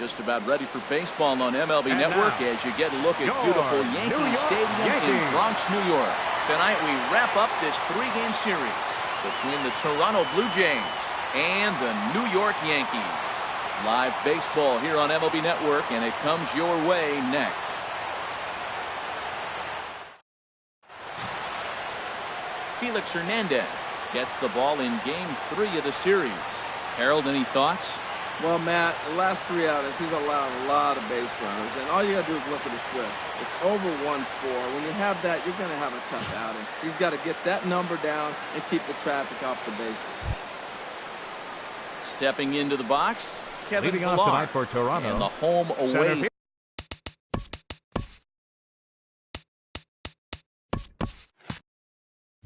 Just about ready for baseball on MLB Network as you get a look at beautiful Yankee Stadium in Bronx, New York. Tonight we wrap up this 3-game series between the Toronto Blue Jays and the New York Yankees. Live baseball here on MLB Network, and it comes your way next. Felix Hernandez gets the ball in Game 3 of the series. Harold, any thoughts? Well, Matt, the last 3 outings, he's allowed a lot of base runners, and all you got to do is look at his whip. It's over 1-4. When you have that, you're going to have a tough outing. He's got to get that number down and keep the traffic off the base. Stepping into the box, Kevin Leading off Pillar, tonight for Toronto, and the home away.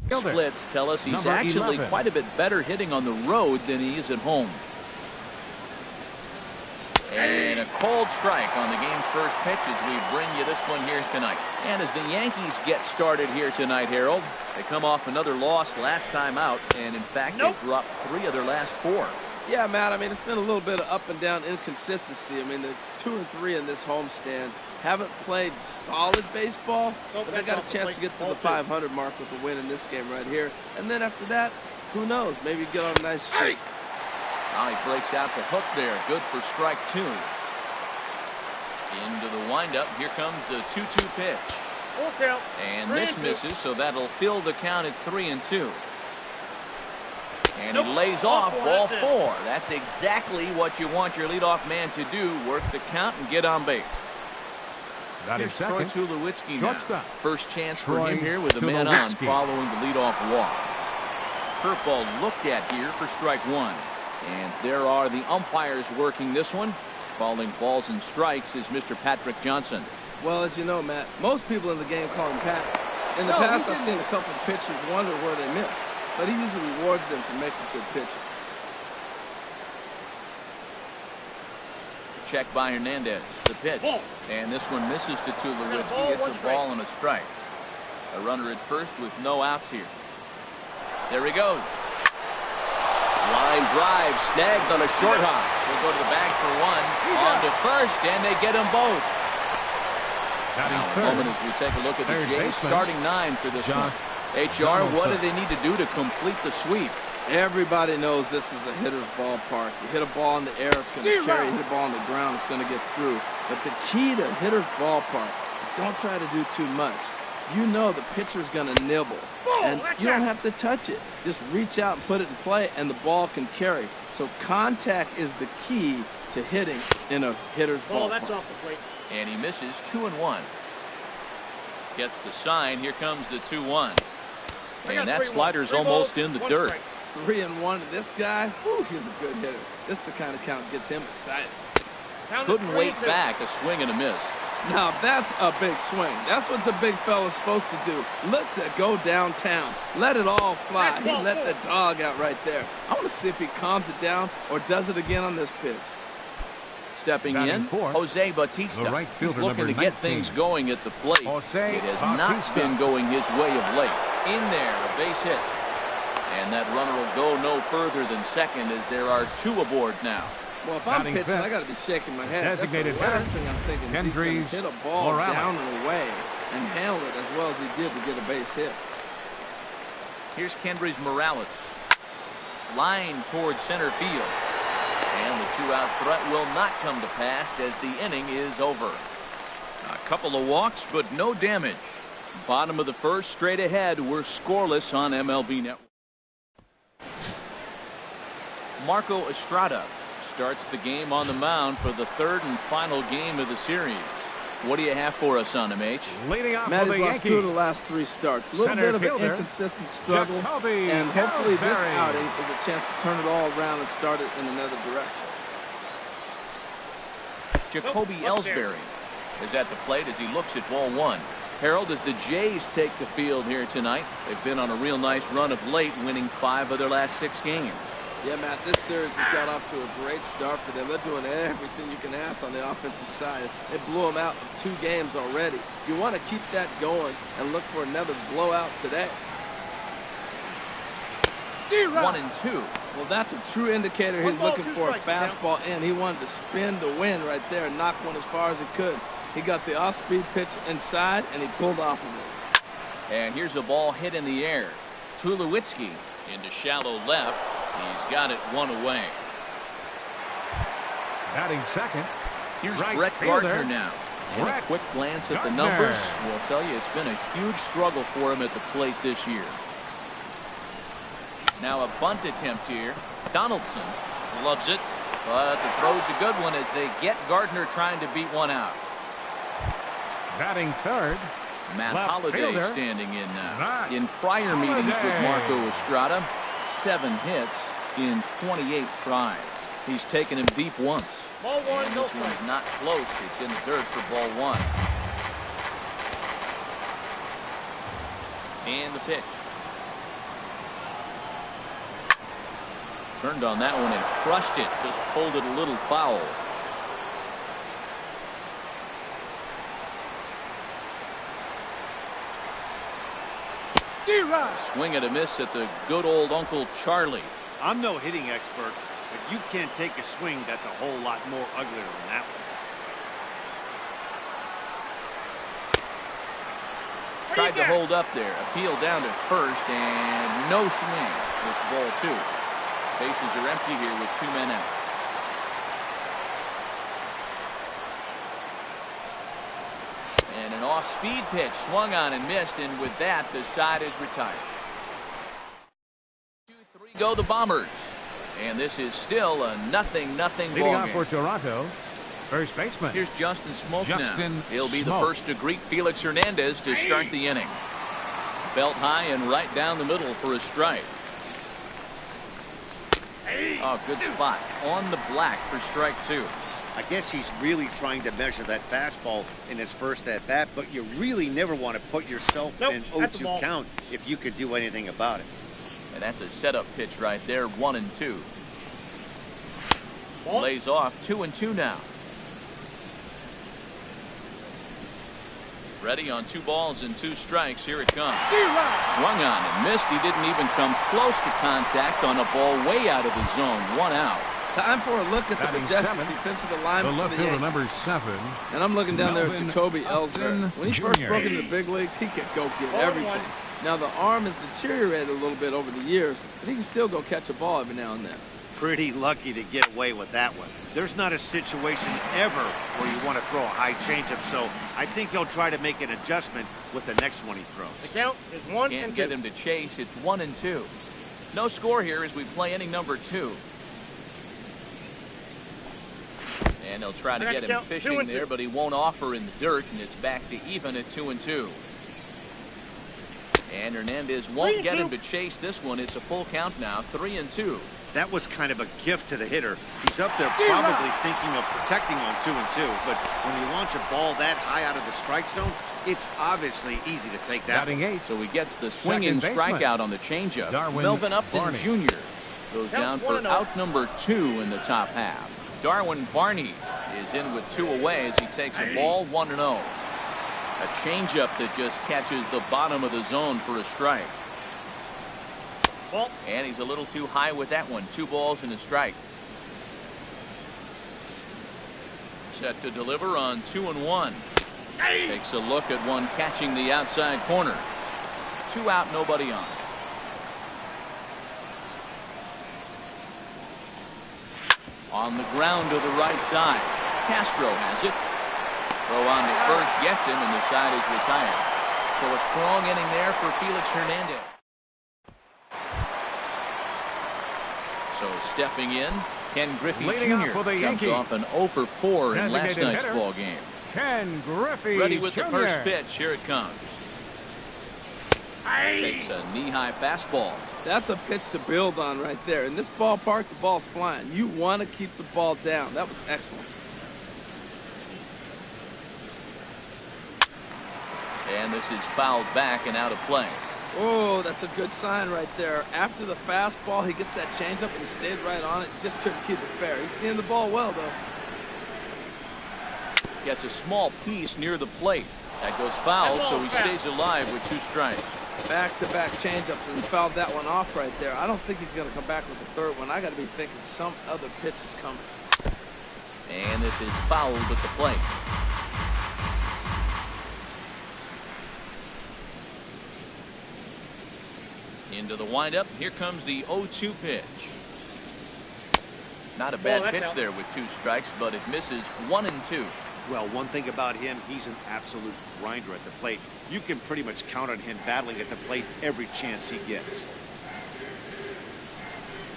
Splits tell us he's actually 11. quite a bit better hitting on the road than he is at home. And a cold strike on the game's first pitch as we bring you this one here tonight. And as the Yankees get started here tonight, Harold, they come off another loss last time out, and in fact they dropped 3 of their last 4. Yeah, Matt, I mean, it's been a little bit of up and down inconsistency. I mean, the 2 and 3 in this homestand haven't played solid baseball, but they got a chance to get to the 500 mark with a win in this game right here. And then after that, who knows? Maybe get on a nice streak. Now he breaks out the hook there. Good for strike 2. Into the windup. Here comes the 2-2 pitch. And this misses, so that'll fill the count at 3-2. And he lays off ball 4. That's exactly what you want your leadoff man to do. Work the count and get on base. Here's Troy Tulowitzki now. First chance for him here with a man on following the leadoff walk. Curveball looked at here for strike 1. And there are the umpires working this one. Calling balls and strikes is Mr. Patrick Johnson. Well, as you know, Matt, most people in the game call him Pat. In the past, I've seen a couple of pitchers wonder where they miss, but he usually rewards them for making good pitches. Check by Hernandez. The pitch. And this one misses to Tulowitzki. It's a ball and a strike. A runner at first with no outs here. There he goes. Line drive, snagged on a short hop. He'll go to the bag for 1. On to first, and they get them both. Now, a moment as we take a look at the Jays starting 9 for this one. HR, what do they need to do to complete the sweep? Everybody knows this is a hitter's ballpark. You hit a ball in the air, it's going to carry. You hit a ball on the ground, it's going to get through. But the key to hitter's ballpark is don't try to do too much. You know the pitcher's going to nibble, and you don't have to touch it. Just reach out and put it in play, and the ball can carry. So contact is the key to hitting in a hitter's ballpark. That's off the plate. And he misses 2-1. Gets the sign. Here comes the 2-1. And that slider's almost in the dirt. 3-1 to this guy. Whew, he's a good hitter. This is the kind of count that gets him excited. Couldn't wait back. A swing and a miss. Now that's a big swing. That's what the big fella's supposed to do. Look to go downtown. Let it all fly. He let the dog out right there. I want to see if he calms it down or does it again on this pitch. Stepping in, Jose Bautista. He's looking to get things going at the plate. It has not been going his way of late. In there, a base hit. And that runner will go no further than second as there are 2 aboard now. Well, if I'm pitching, I got to be shaking my head. That's the last thing I'm thinking. He's going to hit a ball down and away and handle it as well as he did to get a base hit. Here's Kendrys Morales. Line towards center field. And the 2-out threat will not come to pass as the inning is over. A couple of walks, but no damage. Bottom of the first, straight ahead. We're scoreless on MLB Network. Marco Estrada starts the game on the mound for the 3rd and final game of the series. What do you have for us on him, H? Leading off Matt for has the lost 2 of the last 3 starts. A little bit of an inconsistent struggle, and hopefully this outing is a chance to turn it all around and start it in another direction. Jacoby Ellsbury is at the plate as he looks at ball 1. Harold, as the Jays take the field here tonight, they've been on a real nice run of late, winning 5 of their last 6 games. Yeah, Matt, this series has got off to a great start for them. They're doing everything you can ask on the offensive side. They blew them out of 2 games already. You want to keep that going and look for another blowout today. 1-2. Well, that's a true indicator he's looking for a fastball in. He wanted to spin the wind right there and knock one as far as he could. He got the off-speed pitch inside, and he pulled off of it. And here's a ball hit in the air. Tulowitzki into shallow left. He's got it one away. Batting second. Here's Brett Gardner now. And a quick glance at the numbers will tell you it's been a huge struggle for him at the plate this year. Now a bunt attempt here. Donaldson loves it, but the throw's a good one as they get Gardner trying to beat one out. Batting third. Matt Holliday standing in now. In prior meetings with Marco Estrada, 7 hits in 28 tries. He's taken him deep once. Ball one, and this one's not close. It's in the dirt for ball 1. And the pitch. Turned on that one and crushed it. Just pulled it a little foul. Swing and a miss at the good old Uncle Charlie. I'm no hitting expert, but you can't take a swing that's a whole lot more uglier than that one. Tried to hold up there. Appeal down to first and no swing. It's ball 2. Bases are empty here with 2 men out. And an off-speed pitch swung on and missed, and with that the side is retired. 2-3 go the Bombers, and this is still a 0-0 ball game. Leading off for Toronto, first baseman. Here's Justin Smoak now. He'll be the first to greet Felix Hernandez to start the inning. Belt high and right down the middle for a strike. Oh, good spot on the black for strike 2. I guess he's really trying to measure that fastball in his first at bat, but you really never want to put yourself in an 0-2 count if you could do anything about it. And that's a setup pitch right there, 1-2. Lays off 2-2 now. Ready on 2 balls and 2 strikes. Here it comes. Swung on and missed. He didn't even come close to contact on a ball way out of the zone. 1 out. Time for a look at the majestic defensive alignment for the Yankees. Number 7. And I'm looking down there at Jacoby Ellsbury. When he first broke into the big leagues, he could go get everything. Now the arm has deteriorated a little bit over the years, but he can still go catch a ball every now and then. Pretty lucky to get away with that one. There's not a situation ever where you want to throw a high changeup, so I think he'll try to make an adjustment with the next one he throws. The count is 1-2. Can't get him to chase. It's 1-2. No score here as we play inning number 2. And he'll try to get him fishing there, but he won't offer in the dirt, and it's back to even at 2-2. And Hernandez won't get him to chase this one. It's a full count now, 3-2. That was kind of a gift to the hitter. He's up there probably thinking of protecting on 2-2, but when you launch a ball that high out of the strike zone, it's obviously easy to take that. So he gets the swinging strikeout on the changeup. Melvin Upton Jr. goes down for out number 2 in the top half. Darwin Barney is in with 2 away as he takes a ball 1-0. A changeup that just catches the bottom of the zone for a strike. And he's a little too high with that one. 2 balls and a strike. Set to deliver on 2-1. Takes a look at one catching the outside corner. 2 out, nobody on. On the ground to the right side. Castro has it. Throw on to first gets him, and the side is retired. So a strong inning there for Felix Hernandez. So stepping in, Ken Griffey Jr. comes off an 0-for-4 in last night's ball game. Ken Griffey ready with Jr. the first pitch. Here it comes. Takes a knee-high fastball. That's a pitch to build on right there. In this ballpark, the ball's flying. You want to keep the ball down. That was excellent. And this is fouled back and out of play. Oh, that's a good sign right there. After the fastball, he gets that changeup and he stayed right on it. Just couldn't keep it fair. He's seeing the ball well, though. Gets a small piece near the plate. That goes foul, so he stays alive with 2 strikes. Back-to-back changeups and fouled that one off right there. I don't think he's going to come back with the third one. I got to be thinking some other pitch is coming. And this is fouled at the plate. Into the windup. Here comes the 0-2 pitch. Not a bad pitch there with 2 strikes, but it misses 1-2. Well, one thing about him, he's an absolute grinder at the plate. You can pretty much count on him battling at the plate every chance he gets.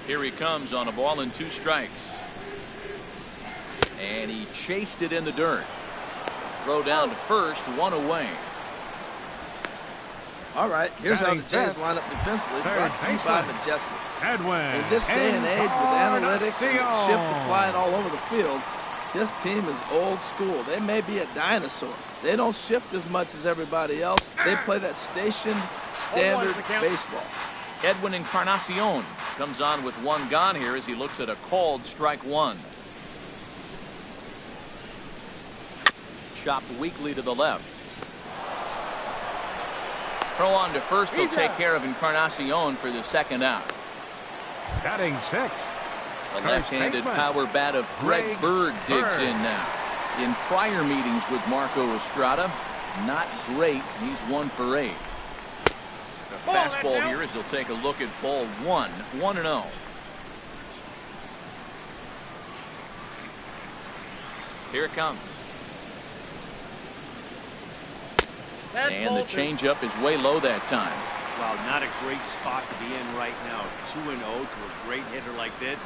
Here he comes on a ball and 2 strikes. And he chased it in the dirt. Throw down to first, 1 away. All right, here's how the Jays line up defensively. Brought to you by Majestic. Edwin. In this day and age with analytics and shift applied all over the field, this team is old school. They may be a dinosaur. They don't shift as much as everybody else. They play that station standard baseball. Edwin Encarnacion comes on with 1 gone here as he looks at a called strike 1. Chopped weakly to the left. Throw on to first will take care of Encarnacion for the 2nd out. Batting 6th. The left-handed power bat of Greg Bird digs in now. In prior meetings with Marco Estrada, not great. He's 1 for 8. The fastball here as he'll take a look at ball 1, 1-0. Here it comes. And the changeup is way low that time. Well, not a great spot to be in right now. 2-0 to a great hitter like this.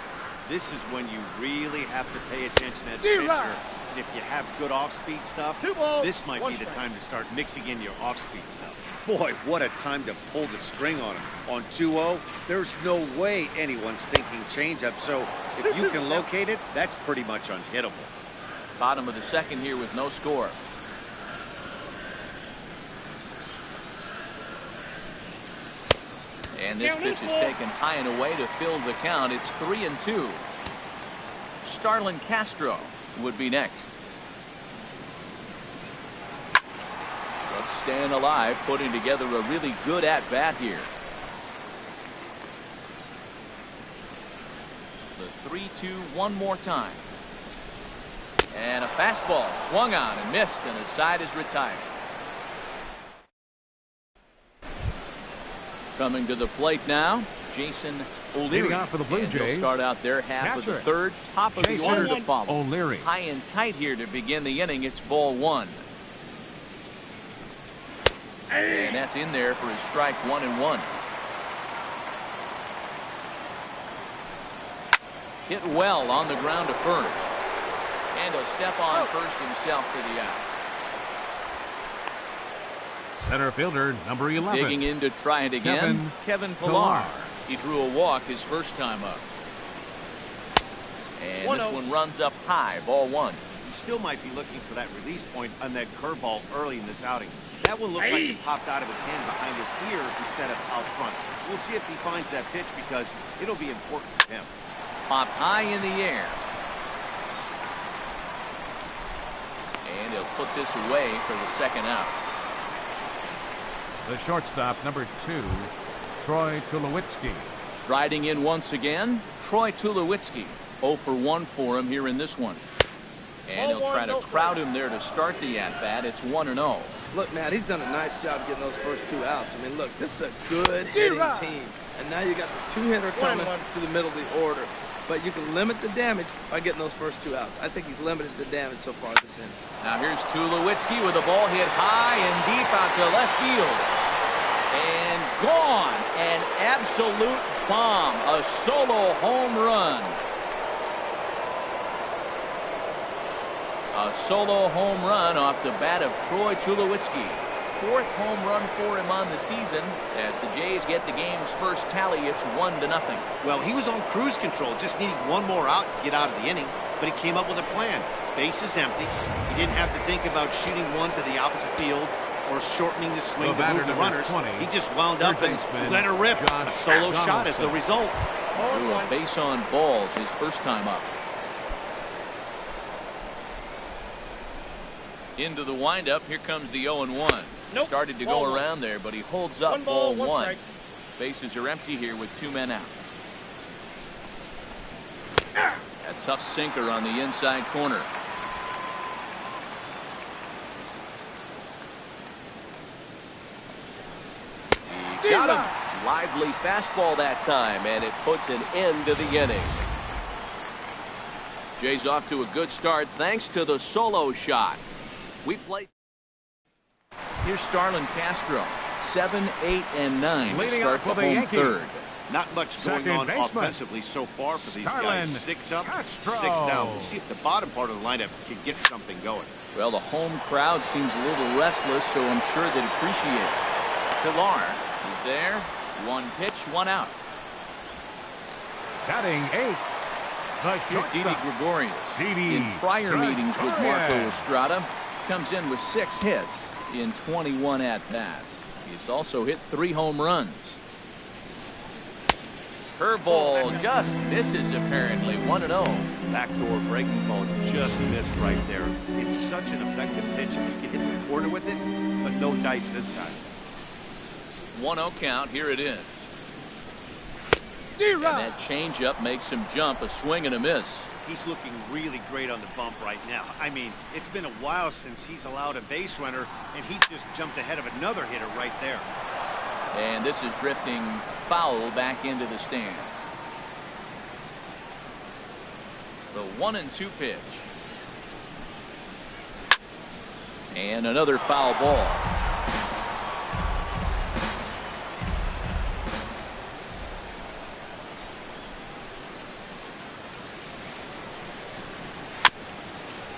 This is when you really have to pay attention as a pitcher. And if you have good off-speed stuff, this might be the time to start mixing in your off-speed stuff. Boy, what a time to pull the string on him. On 2-0, there's no way anyone's thinking changeup. So if you can locate it, that's pretty much unhittable. Bottom of the 2nd here with no score. And this pitch is taken high and away to fill the count. It's 3-2. Starlin Castro would be next. Just staying alive, putting together a really good at-bat here. The 3-2 one more time. And a fastball swung on and missed, and the side is retired. Coming to the plate now, Jason O'Leary. For the Blue Jays. He'll start out there half of the 3rd, top of the order to follow. O'Leary. High and tight here to begin the inning. It's ball 1. And that's in there for his strike 1-1. Hit well on the ground to first. And he'll step on first himself for the out. Center fielder, number 11. Digging in to try it again, Kevin Pillar. He drew a walk his first time up. And this one runs up high, ball 1. He still might be looking for that release point on that curveball early in this outing. That one looked like it popped out of his hand behind his ears instead of out front. We'll see if he finds that pitch because it'll be important for him. Pop high in the air. And he'll put this away for the 2nd out. The shortstop, number 2, Troy Tulowitzki. Riding in once again, Troy Tulowitzki. 0 for 1 for him here in this one. And he'll try to crowd him there to start the at-bat. It's 1-0. Look, Matt, he's done a nice job getting those first 2 outs. I mean, look, this is a good hitting team. And now you got the 2-hitter coming to the middle of the order. But you can limit the damage by getting those first 2 outs. I think he's limited the damage so far this inning. Now here's Tulowitzki with a ball hit high and deep out to left field. And gone. An absolute bomb. A solo home run. A solo home run off the bat of Troy Tulowitzki. 4th home run for him on the season. As the Jays get the game's first tally, it's 1-0. Well, he was on cruise control, just needing one more out to get out of the inning. But he came up with a plan. Base is empty. He didn't have to think about shooting one to the opposite field or shortening the swing to move the runners. 20, he just wound up and let her rip. A solo shot as the result. Threw a base on balls his first time up. Into the windup. Here comes the 0-1. Started to go around there, but he holds up ball one. Bases are empty here with 2 men out. A tough sinker on the inside corner. He got him. Lively fastball that time, and it puts an end to the inning. Jay's off to a good start thanks to the solo shot. We play. Here's Starlin Castro. 7, 8, and 9 to start the home third. Not much going on offensively so far for these guys. 6 up, 6 down. We'll see if the bottom part of the lineup can get something going. Well, the home crowd seems a little restless, so I'm sure they'd appreciate it. Pilar is there. 1 pitch, 1 out. Batting 8. Didi Gregorius. In prior meetings with Marco Estrada, comes in with 6 hits in 21 at-bats. He's also hit 3 home runs. Curveball just misses apparently. 1-0. Backdoor breaking ball just missed right there. It's such an effective pitch if you can hit the corner with it, but no dice this time. 1-0 count. Here it is. And that changeup makes him jump. A swing and a miss. He's looking really great on the bump right now. I mean, it's been a while since he's allowed a base runner, and he just jumped ahead of another hitter right there. And this is drifting foul back into the stands. The 1-2 pitch. And another foul ball.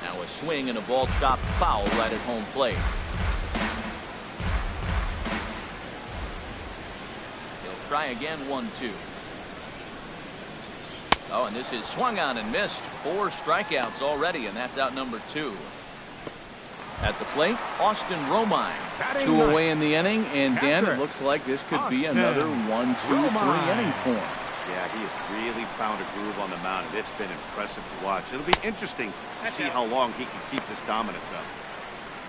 Now a swing and a ball chopped foul right at home plate. Try again. 1-2. Oh, and this is swung on and missed. 4 strikeouts already, and that's out number 2. At the plate, Austin Romine. 2 away in the inning, and Dan, it looks like this could be another 1, 2, 3 inning form. Yeah, he has really found a groove on the mound, and it's been impressive to watch. It'll be interesting to see how long he can keep this dominance up.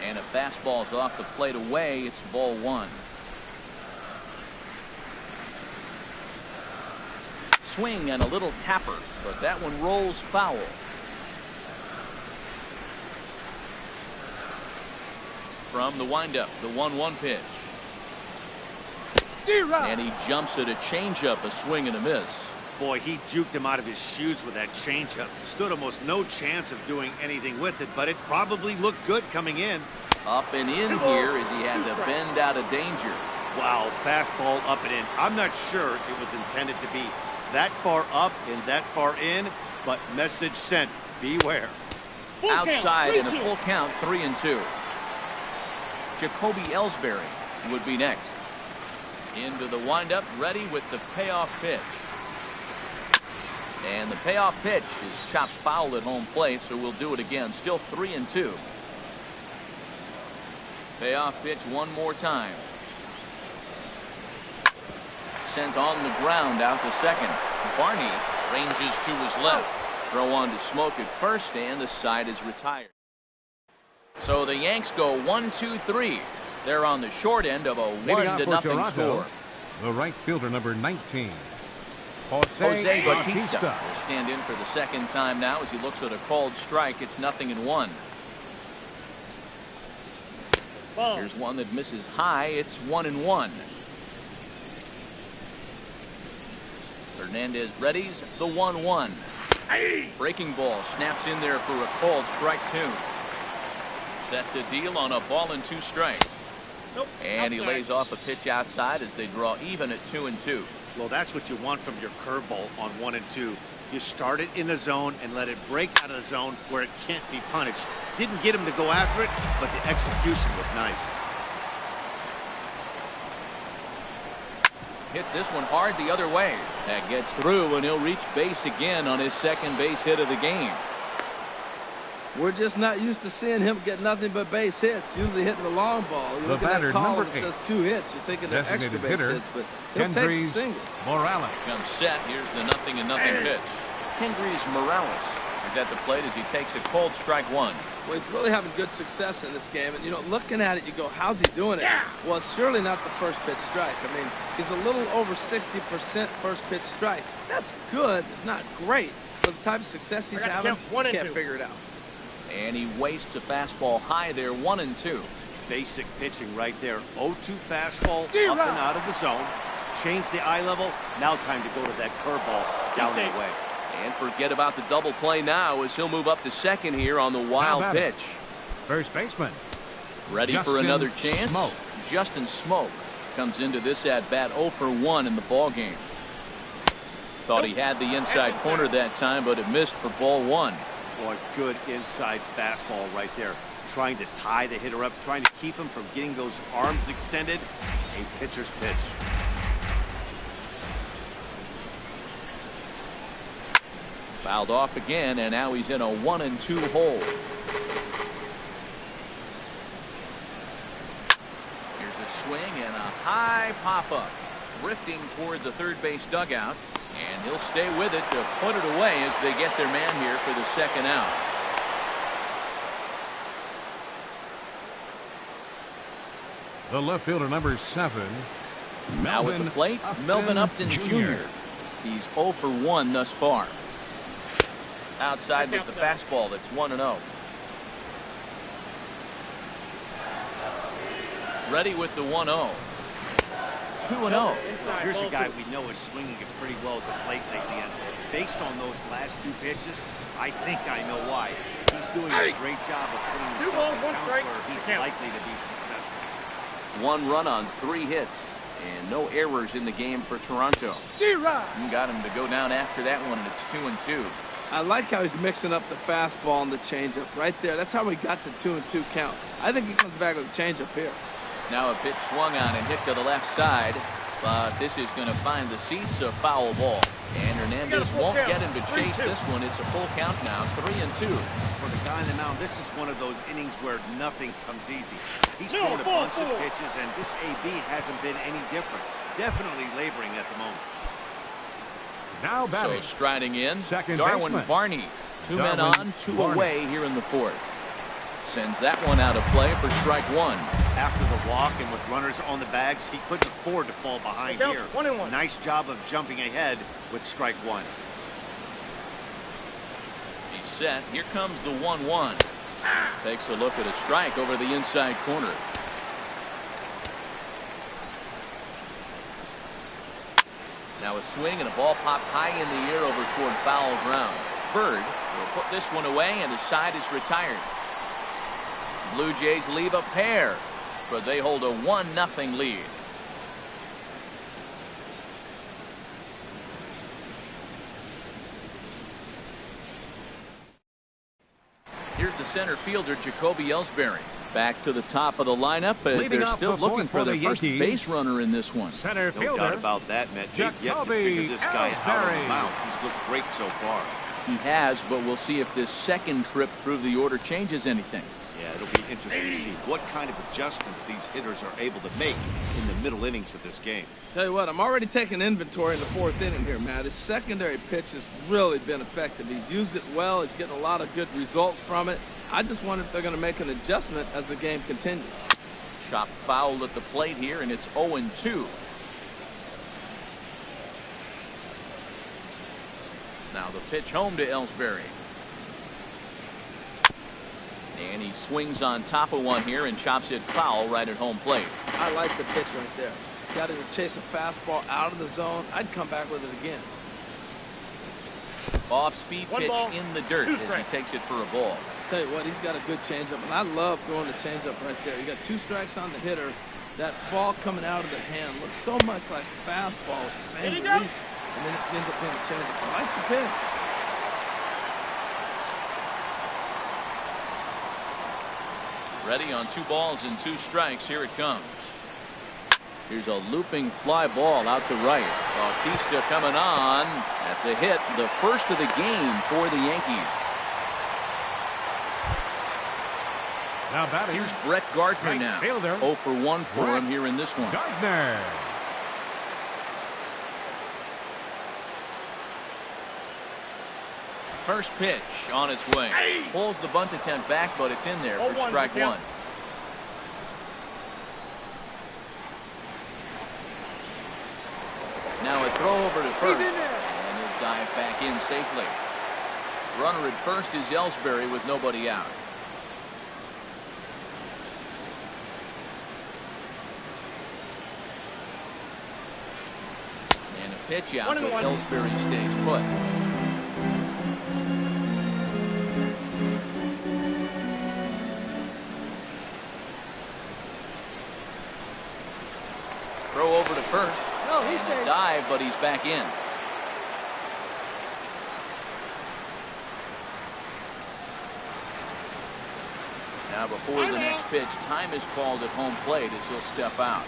And if fastball's off the plate away, it's ball 1. Swing and a little tapper, but that one rolls foul. From the windup, the 1-1 pitch. And he jumps at a changeup, a swing and a miss. Boy, he juked him out of his shoes with that changeup. Stood almost no chance of doing anything with it, but it probably looked good coming in. Up and in here as he had to bend out of danger. Wow, fastball up and in. I'm not sure it was intended to be that far up and that far in, but message sent. Beware. Outside in a full count, 3-2. Jacoby Ellsbury would be next. Into the windup, ready with the payoff pitch. And the payoff pitch is chopped foul at home plate, so we'll do it again. Still 3-2. Payoff pitch one more time. Sent on the ground out to second. Barney ranges to his left. Throw on to Smoke at first, and the side is retired. So the Yanks go 1-2-3. They're on the short end of a 1-0 score. The right fielder, number 19. Jose Bautista will stand in for the second time now as he looks at a called strike. It's 0-1. Here's one that misses high. It's 1-1. Hernandez readies the 1-1. Breaking ball snaps in there for a called strike 2. Set to deal on a ball and 2 strikes. And he lays off a pitch outside as they draw even at 2-2. Well, that's what you want from your curveball on 1 and 2. You start it in the zone and let it break out of the zone where it can't be punished. Didn't get him to go after it, but the execution was nice. Hits this one hard the other way. That gets through, and he'll reach base again on his second base hit of the game. We're just not used to seeing him get nothing but base hits. Usually hitting the long ball. You look at that call that says 2 hits. You're thinking they're extra base hits, but he'll take the singles. Morales comes set. Here's the 0-0 pitch. Kendrys Morales is at the plate as he takes a cold strike one. Well, he's really having good success in this game. And, you know, looking at it, you go, how's he doing it? Well, it's surely not the first pitch strike. I mean, he's a little over 60% first pitch strikes. That's good. It's not great. But the type of success he's having, can't figure it out. And he wastes a fastball high there, 1-2. Basic pitching right there. 0-2 fastball, up and out of the zone. Change the eye level. Now time to go to that curveball down the way. And forget about the double play now as he'll move up to second here on the wild pitch. First baseman. Ready Justin for another chance? Smoke. Justin Smoke comes into this at-bat 0 for 1 in the ball game. Thought he had the inside corner that time, but it missed for ball 1. Boy, good inside fastball right there. Trying to tie the hitter up, trying to keep him from getting those arms extended. A pitcher's pitch. Fouled off again, and now he's in a 1-2 hole. Here's a swing and a high pop-up. Drifting toward the third base dugout, and he'll stay with it to put it away as they get their man here for the second out. The left fielder, number 7. Now at the plate, Melvin Upton Jr. He's 0 for 1 thus far. Outside with the fastball, that's 1-0. Ready with the 1-0. 2-0. Here's a guy we know is swinging it pretty well at the plate lately, and based on those last 2 pitches, I think I know why. He's doing a great job of putting himself in counts where he's likely to be successful. 1 run on 3 hits, and no errors in the game for Toronto. You got him to go down after that one, and it's 2-2. I like how he's mixing up the fastball and the changeup right there. That's how we got the 2-2 count. I think he comes back with a changeup here. Now a pitch swung on and hit to the left side, but this is going to find the seats, a foul ball. And Hernandez won't get him to chase this one. It's a full count now, 3-2. For the guy on the mound, this is one of those innings where nothing comes easy. He's thrown a bunch of pitches, and this AB hasn't been any different. Definitely laboring at the moment. Now batting. So striding in, Second Darwin baseman. Barney. 2 men Darwin on, 2 Barney. away here in the 4th. Sends that one out of play for strike 1. After the walk and with runners on the bags, he couldn't afford to fall behind here. 1-1. Nice job of jumping ahead with strike 1. He's set. Here comes the 1-1. Takes a look at a strike over the inside corner. Now a swing and a ball popped high in the air over toward foul ground. Bird will put this one away, and the side is retired. Blue Jays leave a pair, but they hold a 1-0 lead. Here's the center fielder, Jacoby Ellsbury. Back to the top of the lineup as Leading they're off still the fourth looking for their first Yankees. base runner in this one. Center No fielder. doubt about that, Matt. They've yet to figure this guy out on the mound. He's looked great so far. He has, but we'll see if this second trip through the order changes anything. Yeah, it'll be interesting to see what kind of adjustments these hitters are able to make in the middle innings of this game. Tell you what, I'm already taking inventory in the 4th inning here, Matt. His secondary pitch has really been effective. He's used it well. He's getting a lot of good results from it. I just wonder if they're going to make an adjustment as the game continues. Chop foul at the plate here, and it's 0-2. Now the pitch home to Ellsbury. And he swings on top of one here and chops it foul right at home plate. I like the pitch right there. Got to chase a fastball out of the zone. I'd come back with it again. Off-speed pitch in the dirt as he takes it for a ball. Tell you what, he's got a good changeup, and I love throwing the changeup right there. You got 2 strikes on the hitter. That ball coming out of the hand looks so much like a fastball with the same release, and then it ends up being a changeup. I like the pitch. Ready on 2 balls and 2 strikes. Here it comes. Here's a looping fly ball out to right. Bautista coming on. That's a hit. The first of the game for the Yankees. Now batting. Here's Brett Gardner Right now. fielder. 0 for 1 for him here in this one. Gardner. First pitch on its way. Pulls the bunt attempt back, but it's in there for strike one. Now a throw over to first, and he'll dive back in safely. Runner at first is Ellsbury with nobody out. And a pitch out, but Ellsbury stays put. Throw over to first. No, he's safe. Dive, but he's back in. Now before the next pitch, time is called at home plate as he'll step out.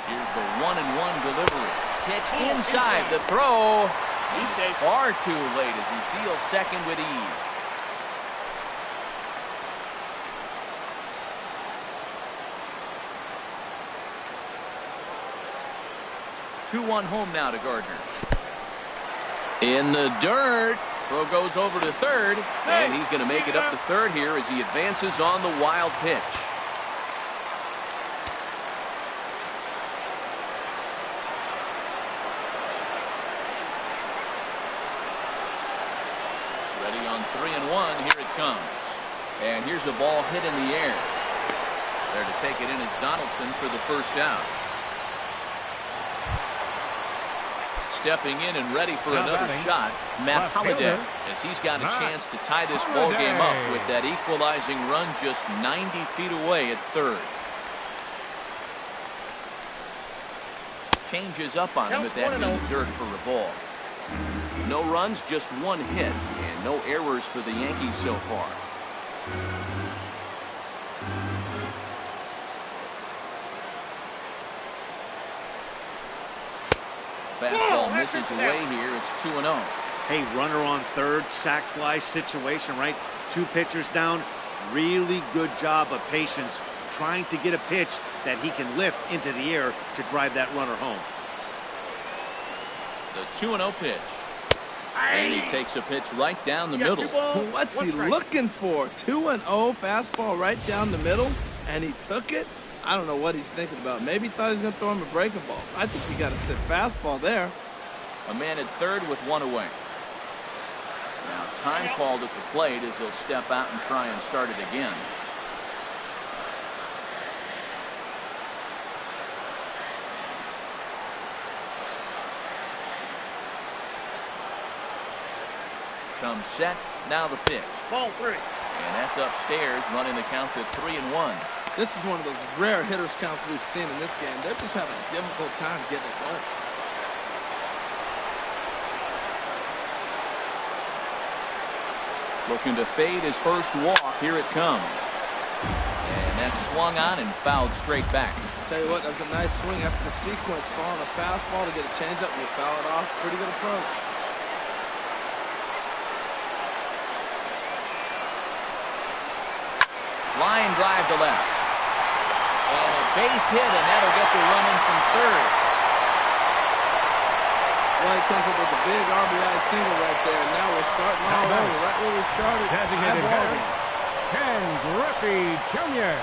Here's the 1-1 delivery. Pitch inside the throw. He's far too late as he steals second with ease. Two-one home now to Gardner. In the dirt. Throw goes over to third, and he's going to make it up to third here as he advances on the wild pitch. Ready on 3-1. Here it comes. And here's a ball hit in the air. There to take it in is Donaldson for the first out. Stepping in and ready for another shot, Matt Holliday, as he's got a chance to tie this ball game up with that equalizing run just 90 feet away at third. Changes up on him, but that's in the dirt for a ball. No runs, just one hit, and no errors for the Yankees so far. Fastball misses away here. It's 2-0. Hey, runner on third, sac fly situation, right? Two pitchers down. Really good job of patience, trying to get a pitch that he can lift into the air to drive that runner home. The 2-0 pitch. And he takes a pitch right down the middle. What's he looking for? 2-0 fastball right down the middle, and he took it? I don't know what he's thinking about. Maybe he thought he was going to throw him a breaking ball. I think he got a sit fastball there. A man at third with one away. Now time called at the plate as he'll step out and try and start it again. Comes set. Now the pitch. Ball 3. And that's upstairs, running the count to 3-1. This is one of those rare hitters counts we've seen in this game. They're just having a difficult time getting it going. Looking to fade his first walk. Here it comes. And that's swung on and fouled straight back. Tell you what, that was a nice swing after the sequence. Following a fastball to get a changeup and you foul it off. Pretty good approach. Line drive to left. And a base hit, and that'll get the run in from third. Well, he comes up with a big RBI single right there. And now we're starting all over, right where we started. Designated hitter, Ken Griffey Jr.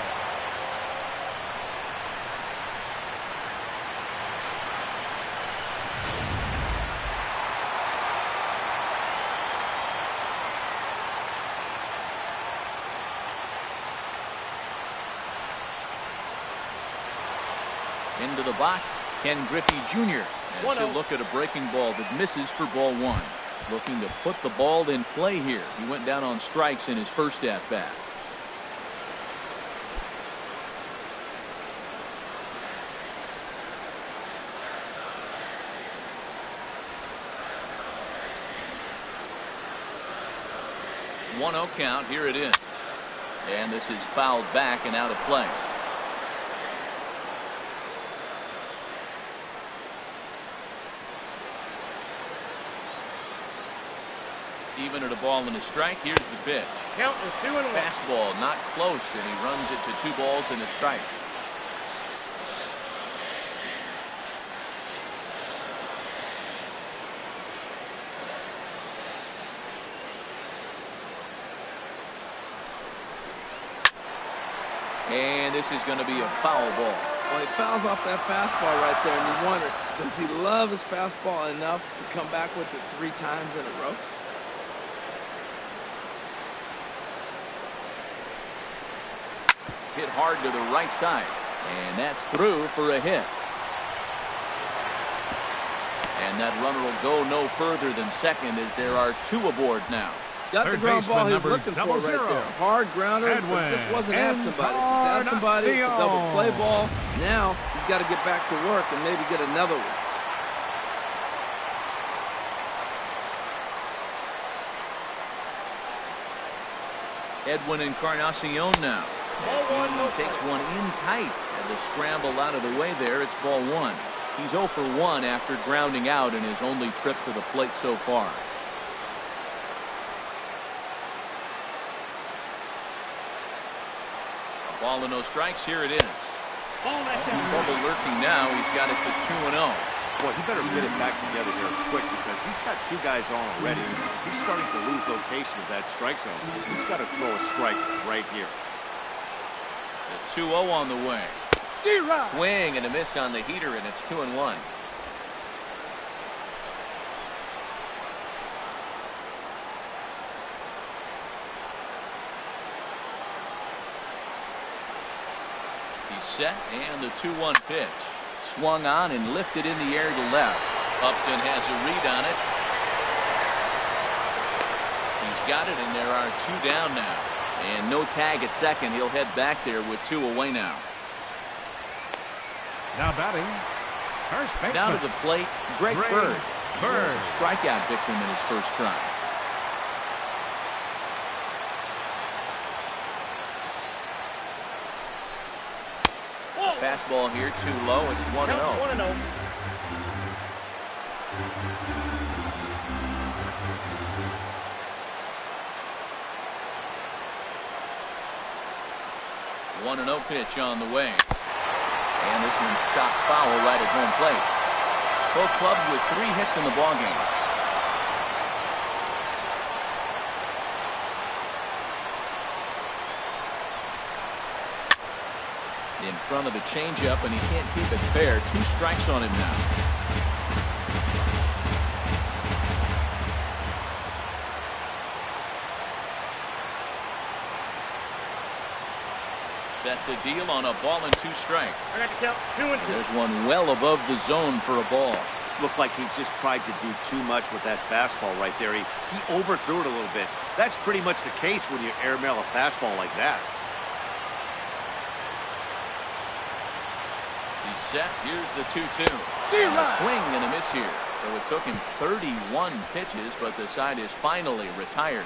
Into the box, Ken Griffey Jr. as he'll look at a breaking ball that misses for ball one. Looking to put the ball in play here. He went down on strikes in his first at-bat. One 1-0 count. Here it is. And this is fouled back and out of play. Even at a ball and a strike. Here's the pitch. Count is 2-1. Fastball, not close, and he runs it to 2 balls and a strike. And this is going to be a foul ball. Well, he fouls off that fastball right there, and you wonder, does he love his fastball enough to come back with it 3 times in a row? Hit hard to the right side, and that's through for a hit. And that runner will go no further than second as there are 2 aboard now. Got the ground ball he was looking for right there. Hard grounder, but just wasn't at somebody. If it's at somebody, it's a double play ball. Now he's got to get back to work and maybe get another one. Edwin Encarnacion now. As he takes one in tight, and to scramble out of the way there, it's ball 1. He's 0 for 1 after grounding out in his only trip to the plate so far. A ball and no strikes. Here it is. He's double lurking now. He's got it to 2-0. Boy, he better get it back together here quick because he's got 2 guys on already. He's starting to lose location of that strike zone. He's got to throw a strike right here. The 2-0 on the way. Swing and a miss on the heater, and it's 2-1. He's set, and the 2-1 pitch. Swung on and lifted in the air to left. Upton has a read on it. He's got it, and there are 2 down now. And no tag at second. He'll head back there with 2 away now. Now batting, first baseman. Down to the plate, Greg Bird. Bird. Strikeout victim in his first try. Fastball here too low. It's 1-0. 1-0 pitch on the way. And this one's chopped foul right at home plate. Both clubs with 3 hits in the ballgame. In front of the changeup, and he can't keep it fair. 2 strikes on him now. Set the deal on a ball and 2 strikes. I got to count 2-2. There's one well above the zone for a ball. Looked like he just tried to do too much with that fastball right there. He overthrew it a little bit. That's pretty much the case when you airmail a fastball like that. He's set. Here's the 2-2. A swing and a miss here. So it took him 31 pitches, but the side is finally retired.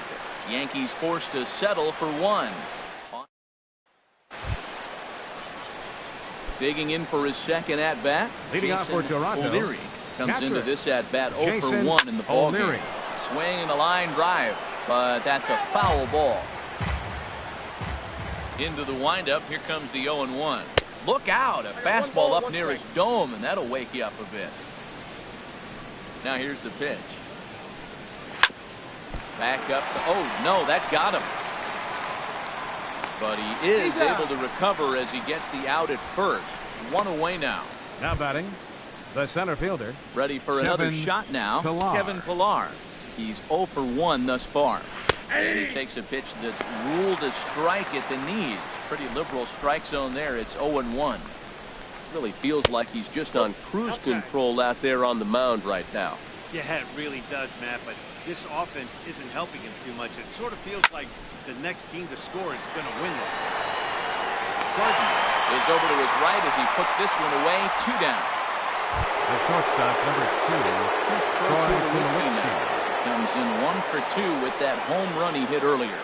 Yankees forced to settle for 1. Digging in for his second at-bat. Leading off for Toronto. O'Leary comes Catcher. into this at-bat 0 for 1 in the ballgame. Swing and a line drive, but that's a foul ball. Into the windup. Here comes the 0-1. Look out! A fastball up near his dome, and that'll wake you up a bit. Now here's the pitch. Back up to, oh no, that got him. But he is able to recover as he gets the out at first. 1 away now. Now batting, the center fielder. Ready for another shot now. Kevin Pillar. He's 0 for 1 thus far. And he takes a pitch that's ruled a strike at the knees. Pretty liberal strike zone there. It's 0-1. Really feels like he's just on cruise control out there on the mound right now. Yeah, it really does, Matt, but this offense isn't helping him too much. It sort of feels like the next team to score is going to win this. Gordon is over to his right as he puts this one away. 2 down. The shortstop, number 2. Here's Troy Tulowitzki now. Comes in 1 for 2 with that home run he hit earlier.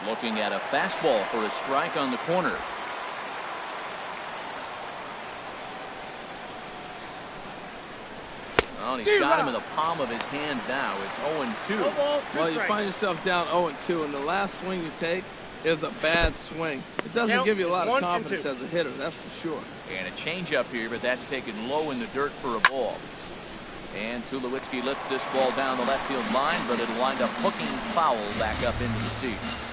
Looking at a fastball for a strike on the corner. Oh, and he's got him in the palm of his hand now. It's 0-2. Well, you find yourself down 0-2, and the last swing you take is a bad swing. It doesn't give you a lot of confidence as a hitter, that's for sure. And a changeup here, but that's taken low in the dirt for a ball. And Tulowitzki lifts this ball down the left field line, but it'll wind up hooking foul back up into the seats.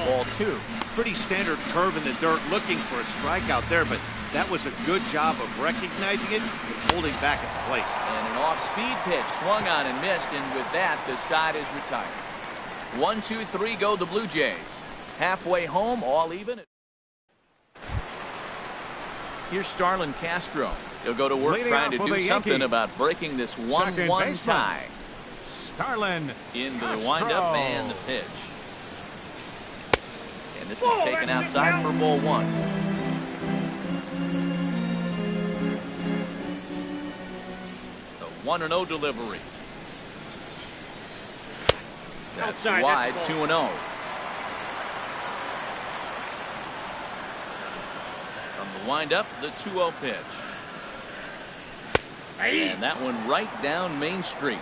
Ball 2. Pretty standard curve in the dirt, looking for a strikeout there, but that was a good job of recognizing it and holding back at the plate. And an off-speed pitch swung on and missed, and with that, the side is retired. 1-2-3 go the Blue Jays. Halfway home, all even. Here's Starlin Castro. He'll go to work trying to do something about breaking this 1-1 tie. Starlin into the windup and the pitch. And this is taken outside for ball 1. The 1-0 delivery. That's wide, 2-0. From the windup, the 2-0 pitch. And that one right down Main Street.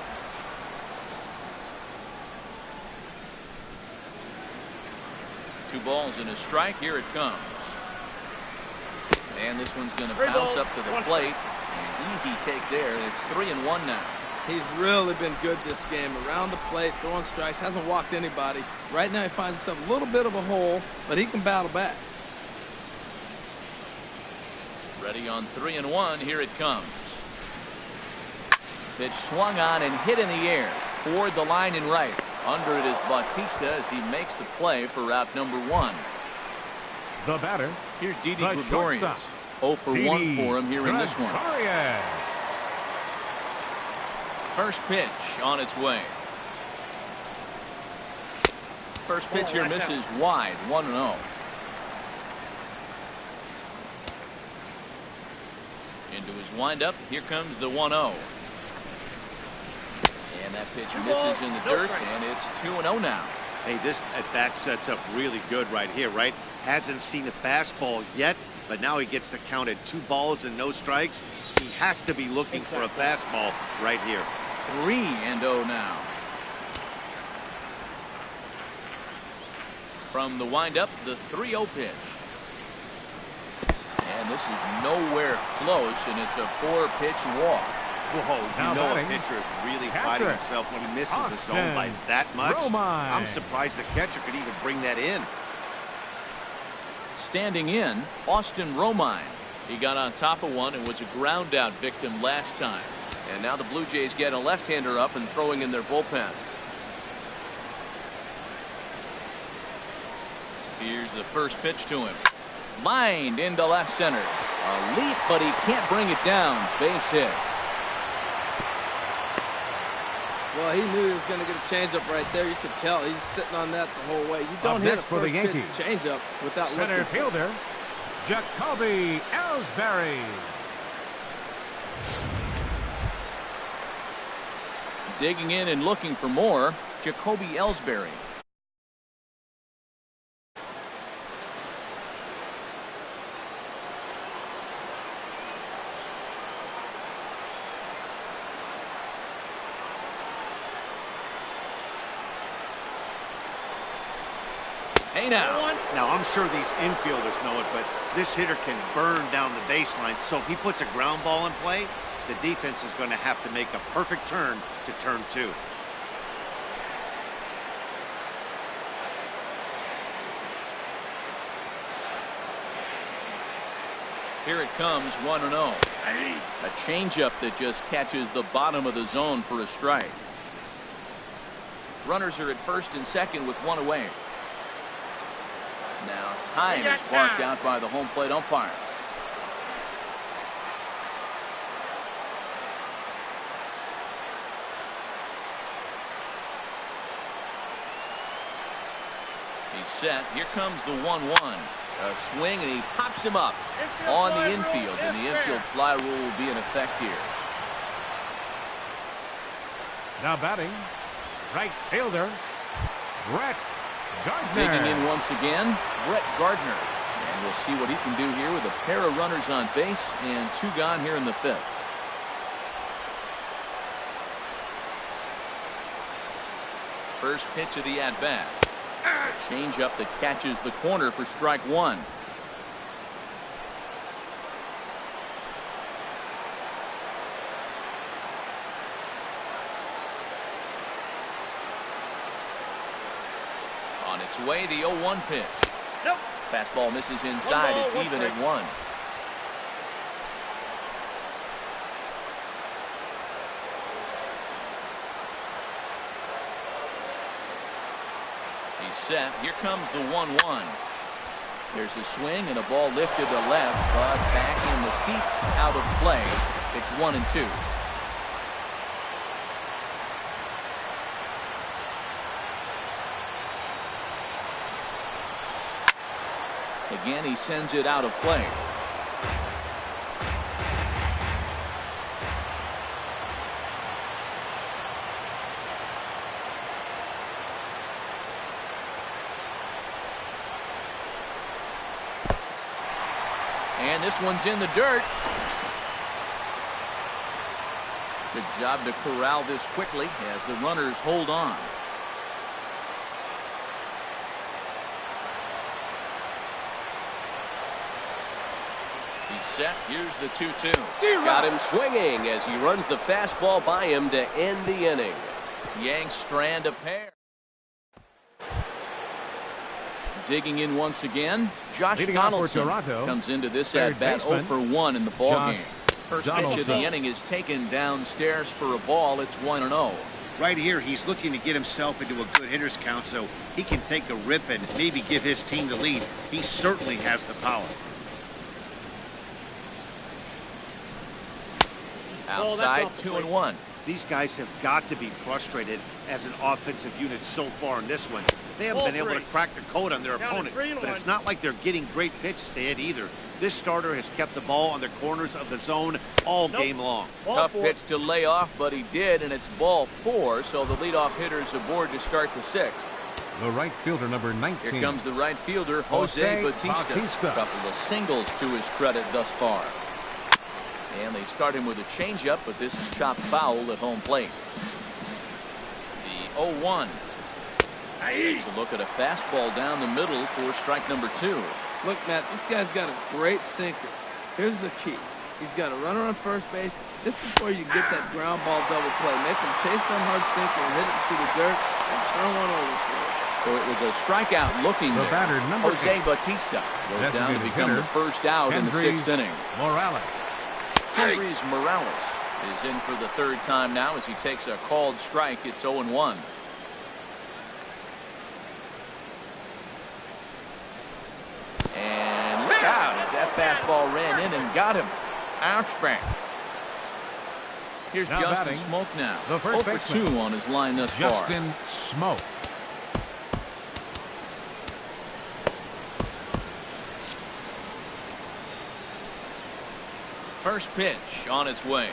Two balls and a strike. Here it comes. And this one's going to bounce up to the plate. An easy take there. It's 3-1 now. He's really been good this game. Around the plate, throwing strikes, hasn't walked anybody. Right now he finds himself a little bit of a hole, but he can battle back. Ready on 3-1. Here it comes. Pitch swung on and hit in the air. Toward the line and right. Under it is Bautista as he makes the play for route number 1. The batter. Here's Didi Gregorius. 0 for 1 for him here in this one. First pitch on its way. First pitch here misses wide. 1-0. Into his windup. Here comes the 1-0. And that pitch misses in the dirt, and it's 2-0 now. Hey, this at-bat sets up really good right here, right? Hasn't seen a fastball yet, but now he gets to count at 2 balls and no strikes. He has to be looking for a fastball right here. 3-0 now. From the windup, the 3-0 pitch. And this is nowhere close, and it's a 4-pitch walk. Whoa, you know a pitcher is really fighting himself when he misses the zone by that much. I'm surprised the catcher could even bring that in. Standing in, Austin Romine. He got on top of one and was a ground out victim last time. And now the Blue Jays get a left-hander up and throwing in their bullpen. Here's the first pitch to him. Lined into left center. A leap, but he can't bring it down. Base hit. Well, he knew he was going to get a changeup right there. You could tell he's sitting on that the whole way. You don't hit a first pitch changeup without looking. Center fielder, Jacoby Ellsbury. Digging in and looking for more, Jacoby Ellsbury. Hey now. Now, I'm sure these infielders know it, but this hitter can burn down the baseline. So if he puts a ground ball in play, the defense is going to have to make a perfect turn to turn 2. Here it comes, 1-0. A changeup that just catches the bottom of the zone for a strike. Runners are at first and second with 1 away. Now time is marked out by the home plate umpire. He's set. Here comes the 1-1. A swing, and he pops him up on the infield, and the infield fly rule will be in effect here. Now batting, right fielder, Brett Gardner. Digging in once again, Brett Gardner. And we'll see what he can do here with a pair of runners on base and 2 gone here in the 5th. First pitch of the at-bat. A changeup that catches the corner for strike one. On its way, the 0-1 pitch. Nope. Fastball misses inside. It's even at 1. He's set. Here comes the 1-1. There's a swing and a ball lifted to left, but back in the seats, out of play. It's 1-2. Again, he sends it out of play. And this one's in the dirt. Good job to corral this quickly as the runners hold on. Set. Here's the 2-2. Got him swinging as he runs the fastball by him to end the inning. Yanks strand a pair. Digging in once again, Josh Donaldson comes into this at-bat 0 for 1 in the ballgame. First pitch of the inning is taken downstairs for a ball. It's 1-0. Right here, he's looking to get himself into a good hitter's count so he can take a rip and maybe give his team the lead. He certainly has the power. Outside, 2-1. These guys have got to be frustrated as an offensive unit so far in this one. They haven't been able to crack the code on their opponent, but it's not like they're getting great pitches to hit either. This starter has kept the ball on the corners of the zone all game long. Tough pitch to lay off, but he did, and it's ball 4, so the leadoff hitter is aboard to start the 6th. The right fielder, number 19. Here comes the right fielder, Jose Bautista. A couple of singles to his credit thus far. And they start him with a changeup, but this is chopped foul at home plate. The 0-1. Takes a look at a fastball down the middle for strike number 2. Look, Matt, this guy's got a great sinker. Here's the key. He's got a runner on first base. This is where you get that ground ball double play. Make him chase that hard sinker and hit it to the dirt and turn one over for it. So it was a strikeout looking the there. Batter, number Jose 8. Bautista goes down to become the first out in the 6th inning. Morales. Kendrys Morales is in for the 3rd time now as he takes a called strike. It's 0-1. And look out as that fastball ran in and got him. Ouch bang. Here's now Justin batting, Smoke now. the 0 for 2 on his line thus far. Justin Smoke. First pitch on its way.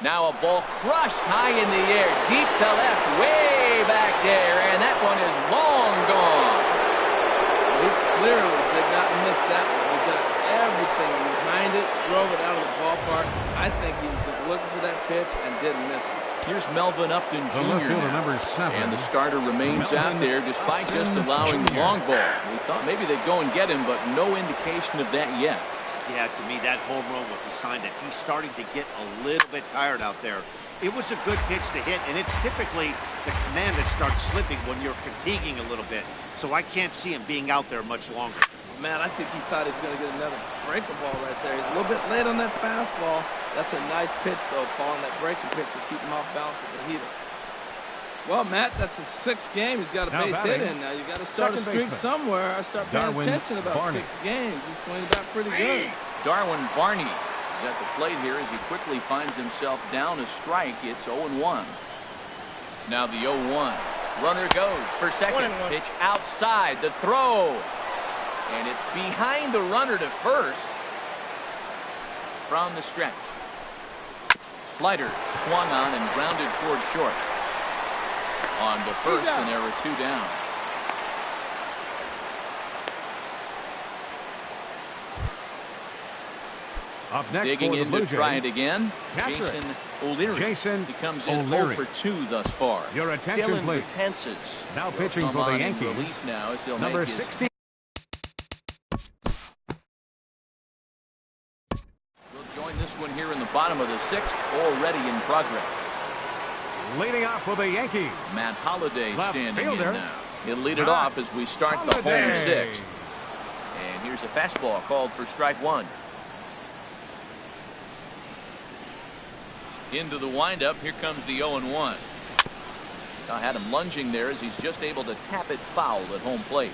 Now a ball crushed high in the air, deep to left, way back there, and that one is long gone. He clearly did not miss that one. He got everything behind it, drove it out of the ballpark. I think he was just looking for that pitch and didn't miss it. Here's Melvin Upton Jr. now. Number 7. And the starter remains out there despite just allowing the long ball. We thought maybe they'd go and get him, but no indication of that yet. Yeah, to me, that home run was a sign that he's starting to get a little bit tired out there. It was a good pitch to hit, and it's typically the command that starts slipping when you're fatiguing a little bit. So I can't see him being out there much longer. Man, I think he thought he was going to get another breaker ball right there. He's a little bit late on that fastball. That's a nice pitch, though, calling that breaking pitch to keep him off balance with the heater. Well, Matt, that's the 6th game. He's got a base hit in now. You got to start a streak somewhere. I start paying attention about 6 games. He's swinging back pretty good. Darwin Barney is at the plate here as he quickly finds himself down a strike. It's 0-1. Now the 0-1. Runner goes for second. Pitch outside. The throw. And it's behind the runner to first. From the stretch. Slider swung on and grounded toward short. On to first, and there were 2 down. Up next digging for the in Blue to try Jays, it again. catcher, Jason O'Leary. He comes in 0 for 2 thus far. Your attention, Dylan please. Betances Now Will pitching come for the on in Yankees, relief now as he'll number make his 16. We'll join this one here in the bottom of the 6th, already in progress. Leading off for the Yankees, Matt Holliday left standing fielder, in now. He'll lead it Matt off as we start the home Holliday. 6th. And here's a fastball called for strike 1. Into the windup. Here comes the 0-1. I had him lunging there as he's just able to tap it foul at home plate.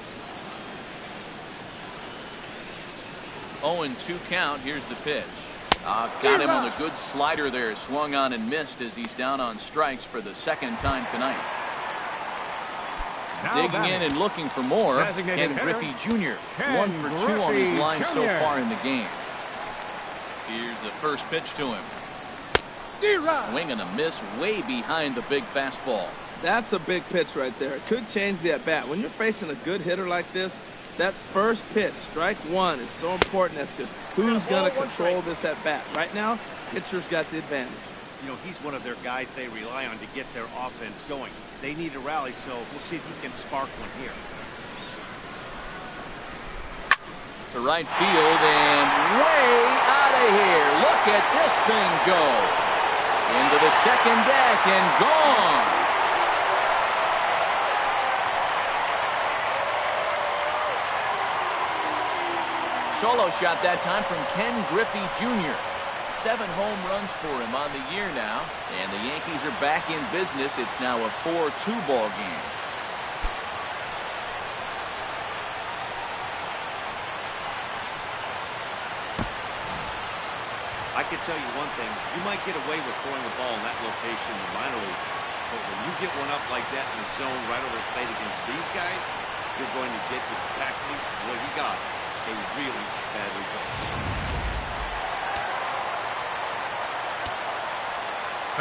0-2 count. Here's the pitch. Got him on the good slider there. Swung on and missed as he's down on strikes for the 2nd time tonight. Now Digging in and looking for more. Designated Ken Griffey Jr. Ken 1 for 2 on his Griffey line so Jr. far in the game. Here's the first pitch to him. Swing and a miss way behind the big fastball. That's a big pitch right there. It could change the at-bat. When you're facing a good hitter like this, that first pitch, strike 1, is so important as to who's going to control this at-bat. Right now, pitcher's got the advantage. You know, he's one of their guys they rely on to get their offense going. They need a rally, so we'll see if he can spark one here. To right field and way out of here. Look at this thing go. Into the 2nd deck and gone. Solo shot that time from Ken Griffey Jr. 7 home runs for him on the year now, and the Yankees are back in business. It's now a 4-2 ball game. I can tell you one thing, you might get away with throwing a ball in that location in the minor leagues, but when you get one up like that in the zone right over the plate against these guys, you're going to get exactly what he got, a really bad result.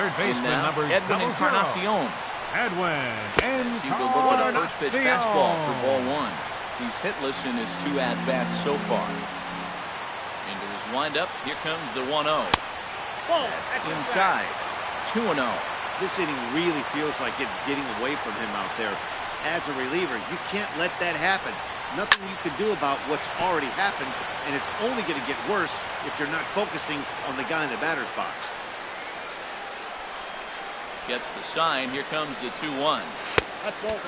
third baseman number Edwin Encarnacion. Edwin He will go with a first pitch fastball for ball 1. He's hitless in his 2 at-bats so far. Into his windup, here comes the 1-0. That's inside. 2-0. This inning really feels like it's getting away from him out there. As a reliever, you can't let that happen. Nothing you can do about what's already happened, and it's only going to get worse if you're not focusing on the guy in the batter's box. Gets the sign. Here comes the 2-1.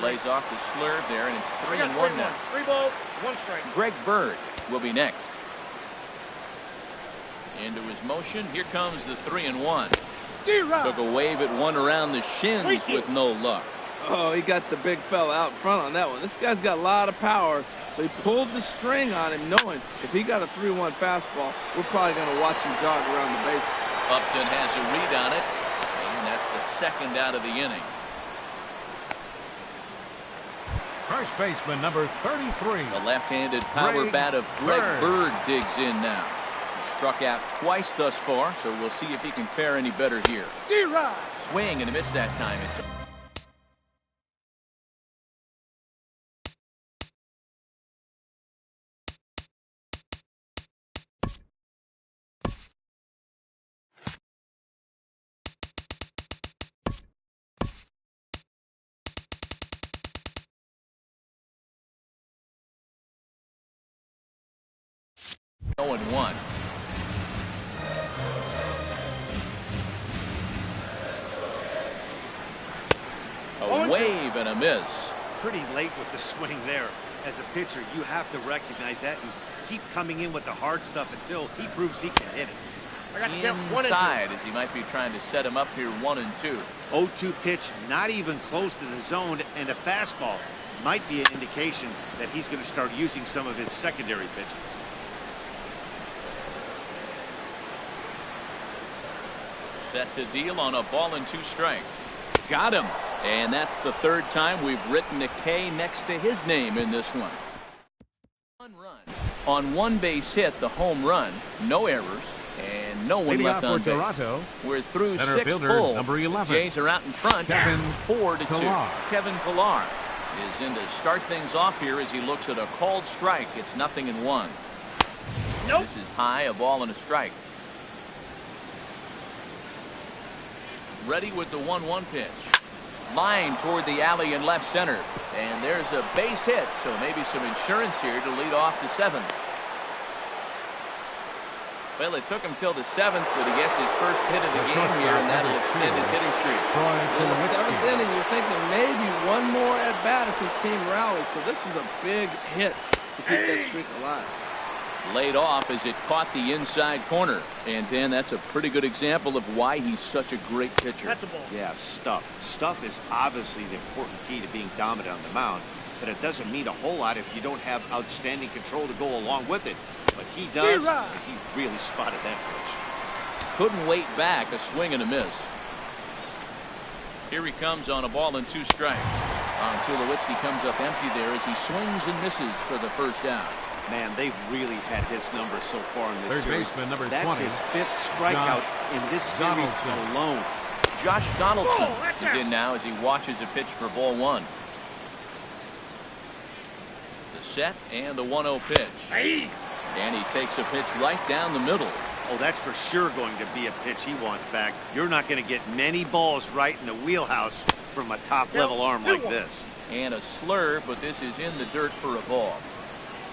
Lays off the slurve there, and it's 3-1 now. 3 balls, 1 strike. Greg Bird will be next. Into his motion. Here comes the 3-1. Took a wave at one around the shins with no luck. Oh, he got the big fella out front on that one. This guy's got a lot of power, so he pulled the string on him, knowing if he got a 3-1 fastball, we're probably going to watch him jog around the base. Upton has a read on it, and that's the 2nd out of the inning. First baseman number 33. The left-handed power bat of Greg Bird digs in now. He struck out twice thus far, so we'll see if he can fare any better here. Swing and a miss that time. It's Oh, and 1. A wave and a miss. Pretty late with the swing there. As a pitcher, you have to recognize that and keep coming in with the hard stuff until he proves he can hit it. Inside, as he might be trying to set him up here 1-2. 0-2 pitch, not even close to the zone, and a fastball might be an indication that he's going to start using some of his secondary pitches. Set to deal on a ball and 2 strikes. Got him. And that's the 3rd time we've written a K next to his name in this one. 1 run. On 1 base hit, the home run. No errors. And no one left on base. Toronto, we're through center 6 fielder, full. number 11. Jays are out in front. Kevin 4-2. Pillar. Kevin Pillar is in to start things off here as he looks at a called strike. It's 0-1. Nope. This is high, a ball and a strike. Ready with the 1-1 pitch. Line toward the alley in left center. And there's a base hit, so maybe some insurance here to lead off the 7th. Well, it took him till the 7th, but he gets his first hit of the game here, and that'll extend his hitting streak. In the 7th inning, you're thinking maybe one more at bat if his team rallies. So this was a big hit to keep that streak alive. Laid off as it caught the inside corner. And Dan, that's a pretty good example of why he's such a great pitcher. That's a ball. Yeah, stuff. Stuff is obviously the important key to being dominant on the mound, but it doesn't mean a whole lot if you don't have outstanding control to go along with it. But he does, and he really spotted that pitch. Couldn't wait back, a swing and a miss. Here he comes on a ball and 2 strikes. Tulowitzki comes up empty there as he swings and misses for the first out. Man, they've really had his number so far in this Third series. baseman, number That's 20. his 5th strikeout in this series alone. Josh Donaldson is in now as he watches a pitch for ball 1. The set and the 1-0 pitch. And he takes a pitch right down the middle. Oh, that's for sure going to be a pitch he wants back. You're not going to get many balls right in the wheelhouse from a top-level arm like this. And a slur, but this is in the dirt for a ball.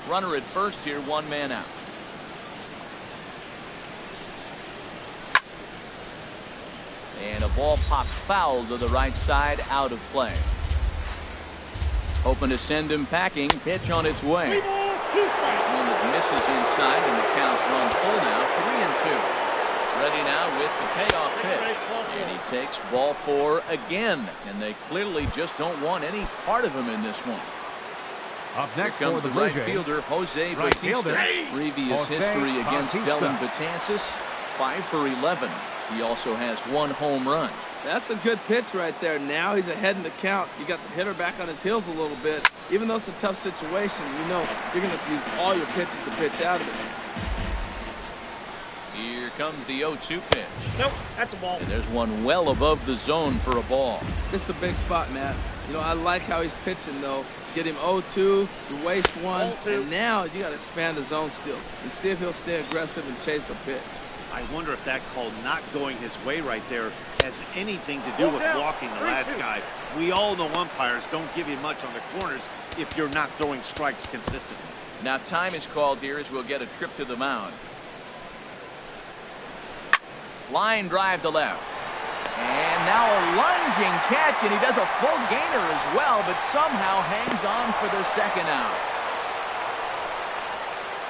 Runner at first here, 1 man out. And a ball popped foul to the right side, out of play. Hoping to send him packing. Pitch on its way. One that misses inside, and the count's run full now, 3-2. Ready now with the payoff pitch. And he takes ball 4 again. And they clearly just don't want any part of him in this one. Up next Here comes for the the right Blue Jays. fielder, Jose Right Bautista. fielder, Previous Jose history against Bautista. Dylan Betances, 5 for 11. He also has 1 home run. That's a good pitch right there. Now he's ahead in the count. You got the hitter back on his heels a little bit. Even though it's a tough situation, you know you're going to use all your pitches to pitch out of it. Here comes the 0-2 pitch. Nope, that's a ball. And there's one well above the zone for a ball. This is a big spot, Matt. You know, I like how he's pitching, though. Get him 0-2, you waste 1, and now you got to expand the zone still and see if he'll stay aggressive and chase a pitch. I wonder if that call not going his way right there has anything to do with blocking the last guy. We all know umpires don't give you much on the corners if you're not throwing strikes consistently. Now time is called here as we'll get a trip to the mound. Line drive to left. And now a lunging catch, and he does a full gainer as well, but somehow hangs on for the 2nd out.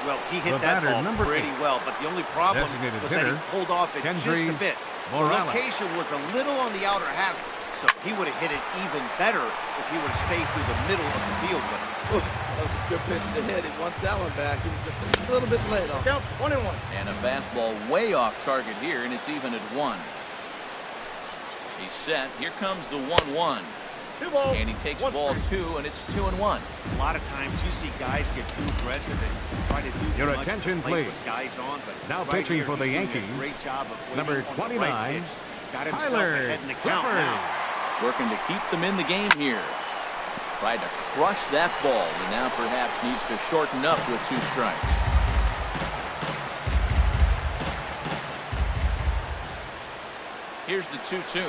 Well, he hit that ball pretty well, but the only problem was that he pulled off it just a bit. The location was a little on the outer half, so he would have hit it even better if he would have stayed through the middle of the field. Ooh, that was a good pitch to hit. He wants that one back. He was just a little bit late on. Counts 1-1. And a fastball way off target here, and it's even at 1. He's set. Here comes the 1-1. And he takes ball 2, and it's 2-1. A lot of times you see guys get too aggressive and try to do too Your much attention, to play please. with guys on, but Now right pitching here, for the he's doing a Yankees, great job of number waiting on the 29, right pitch. Got himself Tyler ahead in the count now. Working to keep them in the game here. Tried to crush that ball, and now perhaps needs to shorten up with 2 strikes. Here's the 2-2.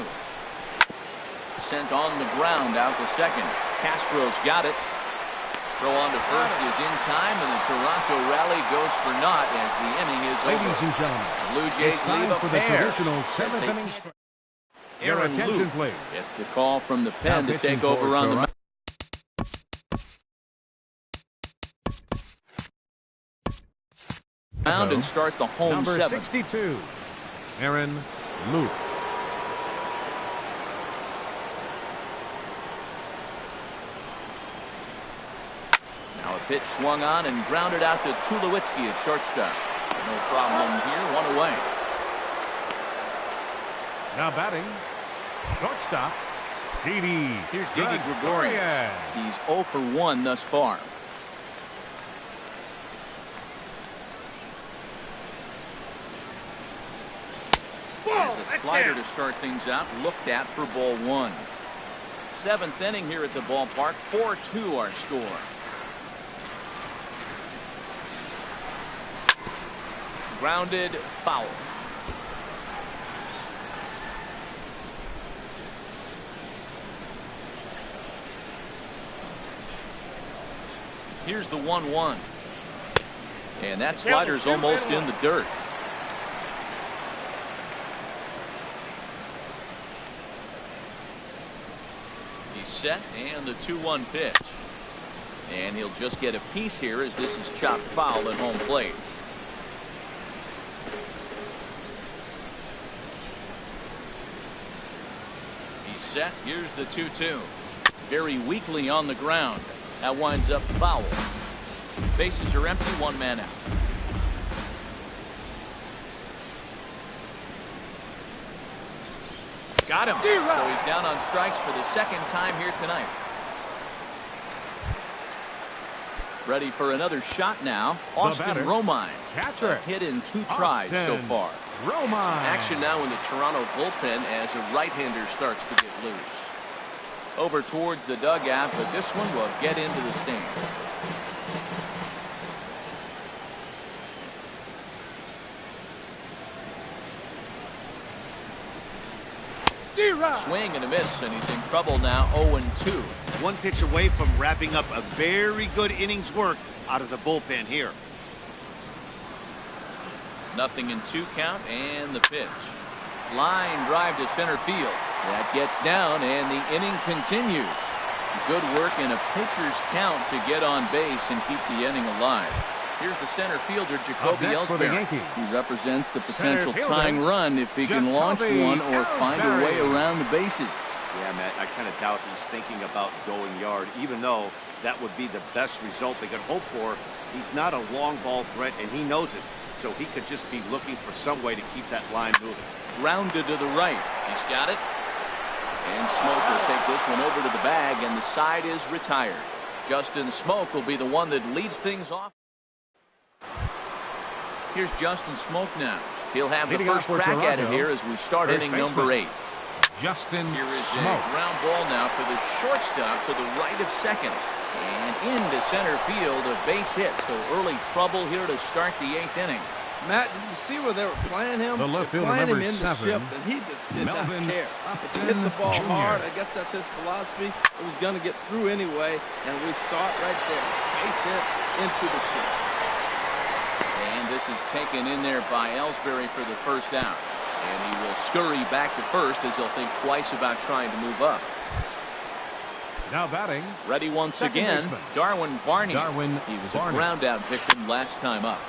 Sent on the ground out to second. Castro's got it. Throw on to first is in time, and the Toronto rally goes for naught as the inning is over. Ladies and gentlemen, Blue Jays it's time leave a for the pair. traditional 7th inning. Your Aaron attention, Luke please. gets the call from the pen Now to take pitching over for on the Toronto. mound and start the home Number 7th. 62, Aaron Luke. Now a pitch swung on and grounded out to Tulowitzki at shortstop. No problem here, 1 away. Now batting, shortstop, Didi. Here's Didi Gregorian. He's 0 for 1 thus far. There's a slider to start things out, looked at for ball 1. 7th inning here at the ballpark, 4-2 our score. Grounded, foul. Here's the 1-1. And that slider's almost in the dirt. He's set, and the 2-1 pitch. And he'll just get a piece here as this is chopped foul at home plate. He's set. Here's the 2-2. Very weakly on the ground. That winds up foul. Bases are empty, one man out. Got him. So he's down on strikes for the second time here tonight. Ready for another shot now. Austin Romine. Catcher. Hit in 2 tries so far. Romine. Some action now in the Toronto bullpen as a right-hander starts to get loose. Over towards the dugout, but this one will get into the stand. Swing and a miss, and he's in trouble now. 0-2. One pitch away from wrapping up a very good innings work out of the bullpen here. Nothing in 2 count, and the pitch. Line drive to center field. That gets down, and the inning continues. Good work in a pitcher's count to get on base and keep the inning alive. Here's the center fielder, Jacoby Ellsbury. He represents the potential tying run if he can launch one or find a way around the bases. Yeah, Matt, I kind of doubt he's thinking about going yard, even though that would be the best result they could hope for. He's not a long ball threat, and he knows it. So he could just be looking for some way to keep that line moving. Grounded to the right. He's got it. And Smoke will take this one over to the bag, and the side is retired. Justin Smoke will be the one that leads things off. Here's Justin Smoke now. He'll have the first crack at it here as we start inning number 8. Justin Here is Smoke. a ground ball now for the shortstop to the right of second. And into center field, a base hit. So early trouble here to start the 8th inning. Matt, did you see where they were playing him? The left fielder, playing him number into 7, shift, and he just did not care. If he hit the ball hard, I guess that's his philosophy. It was going to get through anyway, and we saw it right there. Base hit into the shift. And this is taken in there by Ellsbury for the first out. And he will scurry back to first as he'll think twice about trying to move up. Now batting. Ready once again, Darwin Barney. He was a ground out victim last time up.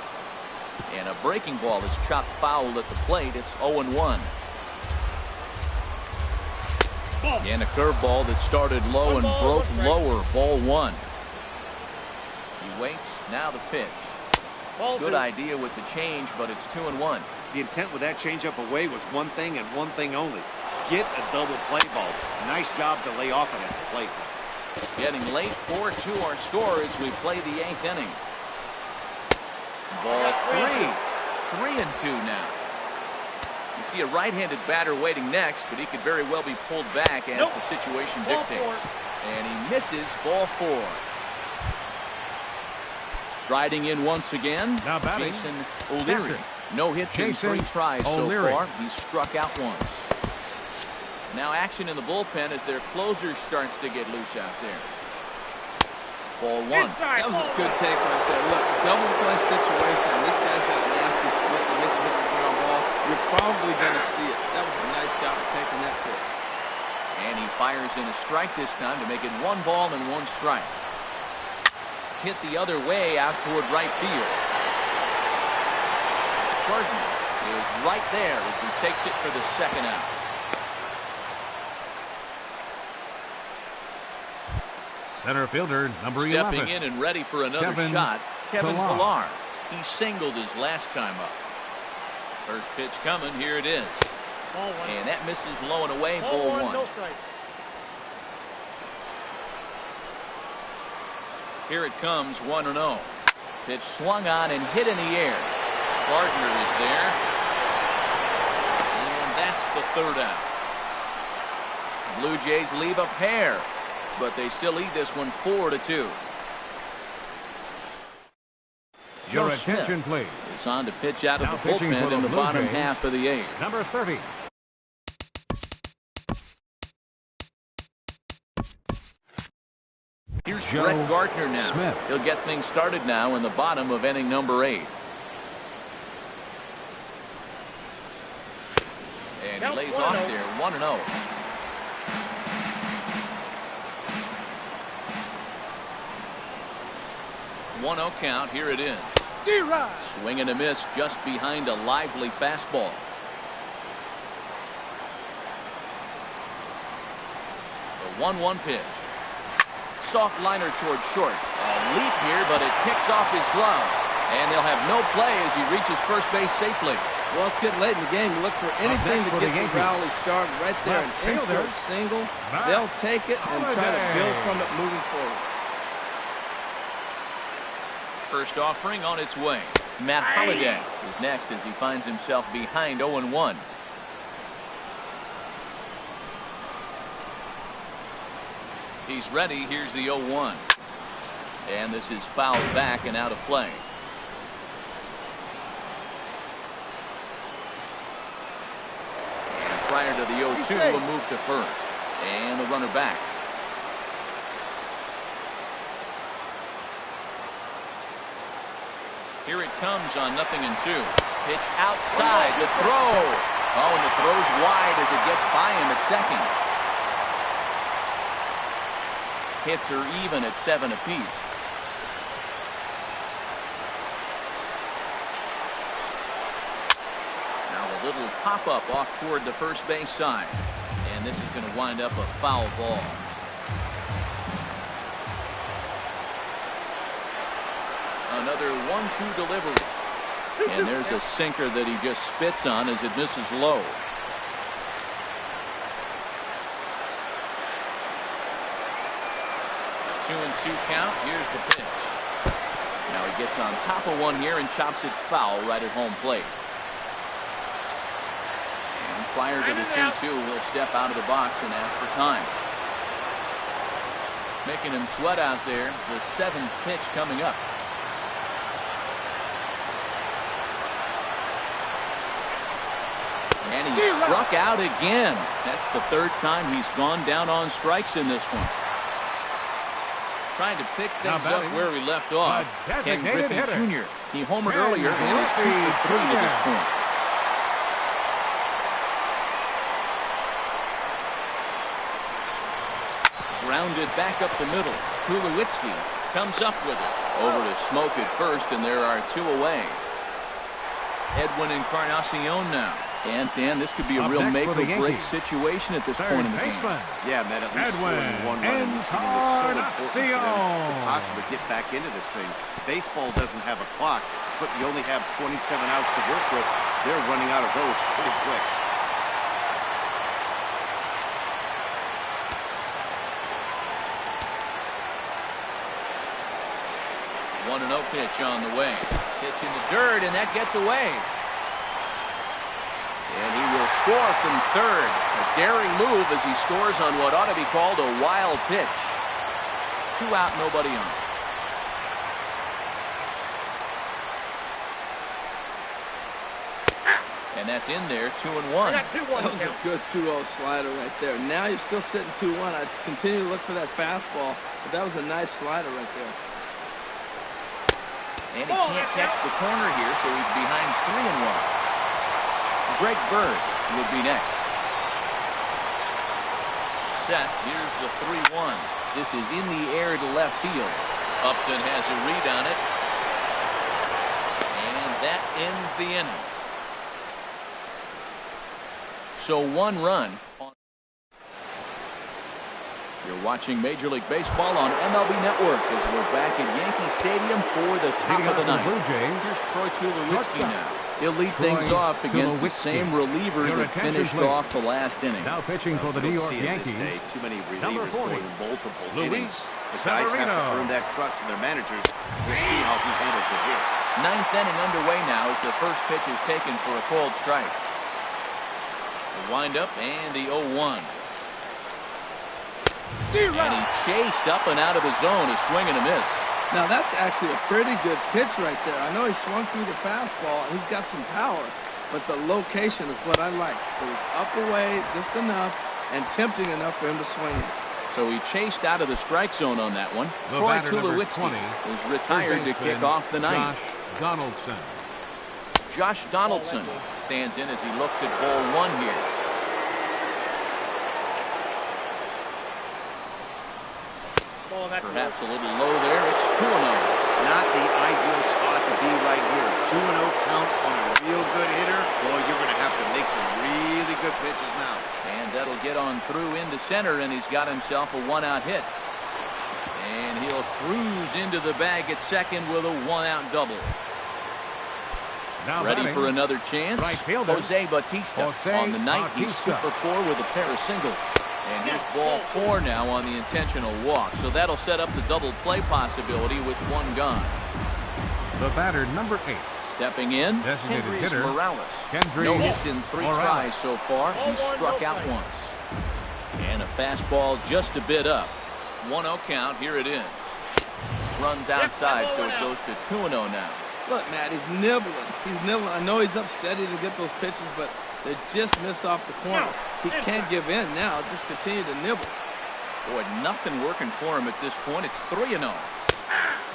And a breaking ball is chopped foul at the plate. It's 0-1. And a curveball that started low and broke lower. Ball 1. He waits. Now the pitch. Good idea with the change, but it's 2-1. The intent with that changeup away was one thing and one thing only. Get a double play ball. Nice job to lay off it at the plate. Getting late, 4-2 our score as we play the 8th inning. Ball 3. 3-2 now. You see a right-handed batter waiting next, but he could very well be pulled back as the situation dictates. And he misses. Ball 4. Striding in once again, now batting, Jason O'Leary. No hits in 3 tries so far. He's struck out once. Now action in the bullpen as their closer starts to get loose out there. Ball 1. That was a good take right there. Look, double play situation. This guy's got a nasty split that makes you hit the ground ball. You're probably going to see it. That was a nice job of taking that pitch. And he fires in a strike this time to make it 1 ball and 1 strike. Hit the other way out toward right field. Gardner is right there as he takes it for the second out. Center fielder, number 11. Stepping in and ready for another shot, Kevin Pillar. He singled his last time up. First pitch coming, here it is. And that misses low and away, ball 1. No strike. Here it comes, 1-0. Pitch swung on and hit in the air. Gardner is there. And that's the 3rd out. Blue Jays leave a pair, but they still lead this one 4-2. Your attention, please. It's on to pitch out of the bullpen in the bottom half of the 8th. Number 30. Here's Here's Brett Gardner now. He'll get things started now in the bottom of inning number 8. And he lays off there, 1-0. 1-0 count. Here it is. Swing and a miss just behind a lively fastball. The 1-1 pitch. Soft liner towards short. A leap here, but it ticks off his glove. And they'll have no play as he reaches first base safely. Well, it's getting late in the game. You look for anything to get the rally started right there. An infield single. They'll take it and try to build from it moving forward. First offering on its way. Matt Holliday is next as he finds himself behind 0-1. He's ready. Here's the 0-1. And this is fouled back and out of play. And prior to the 0-2, a move to first. And a runner back. Here it comes on 0-2. Pitch outside. The throw. Oh, and the throw's wide as it gets by him at second. Hits are even at 7 apiece. Now a little pop-up off toward the first base side. And this is going to wind up a foul ball. Another 1-2 delivery. And there's a sinker that he just spits on as it misses low. 2-2 count. Here's the pitch. Now he gets on top of one here and chops it foul right at home plate. And prior to the 2-2, he'll step out of the box and ask for time. Making him sweat out there. The 7th pitch coming up. And he struck out again. That's the 3rd time he's gone down on strikes in this one. Trying to pick things up where he left off. Ken Griffey Jr. He homered earlier and is 2 for 3 to this point. Grounded back up the middle. Tulowitzki comes up with it. Over to Smoke at first, and there are 2 away. Edwin Encarnacion now. And Dan, this could be a real make-or-break situation at this point in the game. Yeah, man, at least scoring 1 run in this inning is so important for them to possibly get back into this thing. Baseball doesn't have a clock, but you only have 27 outs to work with. They're running out of those pretty quick. One 1-0 pitch on the way. Pitch in the dirt, and that gets away. And he will score from third. A daring move as he scores on what ought to be called a wild pitch. 2 out, nobody on. And that's in there, 2-1. That was a good 2-0 slider right there. Now you're still sitting 2-1. I continue to look for that fastball, but that was a nice slider right there. And he can't catch the corner here, so he's behind 3-1. Greg Bird would be next. Set. Here's the 3-1. This is in the air to left field. Upton has a read on it. And that ends the inning. So 1 run. You're watching Major League Baseball on MLB Network as we're back at Yankee Stadium for the top of the ninth. Here's Troy Tulowitzki now. He'll lead things off against the same reliever that finished off the last inning. Now pitching for the New York Yankees. Too many relievers going multiple innings. The guys have to earn that trust from their managers. We'll see how he handles it here. 9th inning underway now as the first pitch is taken for a cold strike. The windup and the 0-1. And he chased up and out of the zone, a swing and a miss. Now that's actually a pretty good pitch right there. I know he swung through the fastball and he's got some power, but the location is what I like. It was up away just enough and tempting enough for him to swing it. So he chased out of the strike zone on that one. Troy Tulowitzki is retired to kick off the ninth. Josh Donaldson stands in as he looks at ball one here. Perhaps a little low there. It's 2-0. Not the ideal spot to be right here. 2-0 count on a real good hitter. Boy, you're going to have to make some really good pitches now. And that'll get on through into center, and he's got himself a one-out hit. And he'll cruise into the bag at second with a one-out double. Now ready for another chance. Jose Bautista on the night. He's super 4 with a pair of singles. And here's ball 4 now on the intentional walk. So that'll set up the double play possibility with one gone. The batter, number 8. Stepping in, Kendrys Morales. No hits in 3 tries so far. He struck out once. And a fastball just a bit up. 1-0 count. Here it is. Runs outside, so it goes to 2-0 now. Look, Matt, he's nibbling. He's nibbling. I know he's upset he didn't get those pitches, but they just miss off the corner. He can't give in now. Just continue to nibble. Boy, nothing working for him at this point. It's 3-0.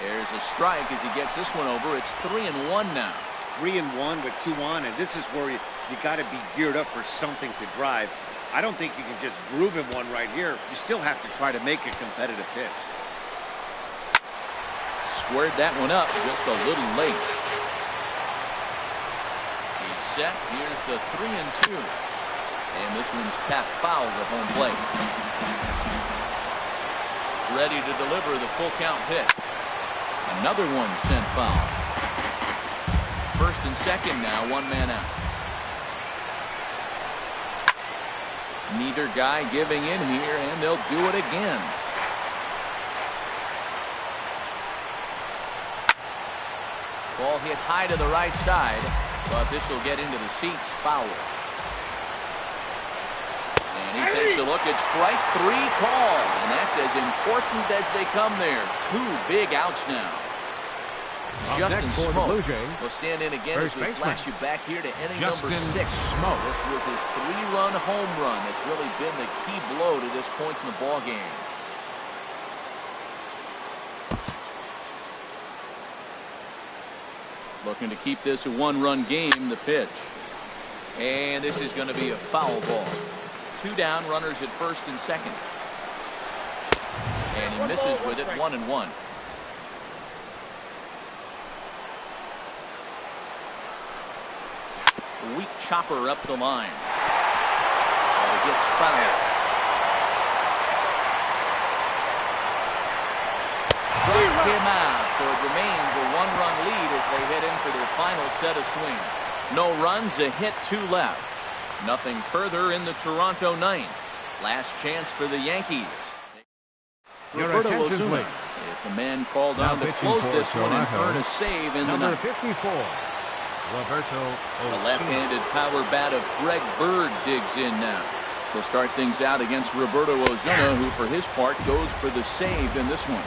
There's a strike as he gets this one over. It's 3-1 now. 3-1 with 2 on, and this is where you got to be geared up for something to drive. I don't think you can just groove him one right here. You still have to try to make a competitive pitch. Squared that one up just a little late. He's set. Here's the 3-2. And this one's tapped foul to home plate. Ready to deliver the full count pitch. Another one sent foul. First and second now, 1 man out. Neither guy giving in here, and they'll do it again. Ball hit high to the right side, but this will get into the seats. Foul. And he takes a look at strike 3 called, and that's as important as they come there. 2 big outs now. Justin Smoke will stand in again as we flash you back here to inning number 6. This was his 3-run home run. It's really been the key blow to this point in the ball game. Looking to keep this a 1-run game, the pitch. And this is going to be a foul ball. 2 down, runners at first and second. And he misses with it, 1-1. Weak chopper up the line. And it gets fouled. Struck him out, so it remains a 1-run lead as they head in for their final set of swings. No runs, a hit, 2 left. Nothing further in the Toronto ninth. Last chance for the Yankees. Roberto Ozuna is the man called on to close this one and earn a save in the ninth. 54. Roberto Ozuna. The left-handed power bat of Greg Bird digs in now. He'll start things out against Roberto Ozuna, who for his part goes for the save in this one.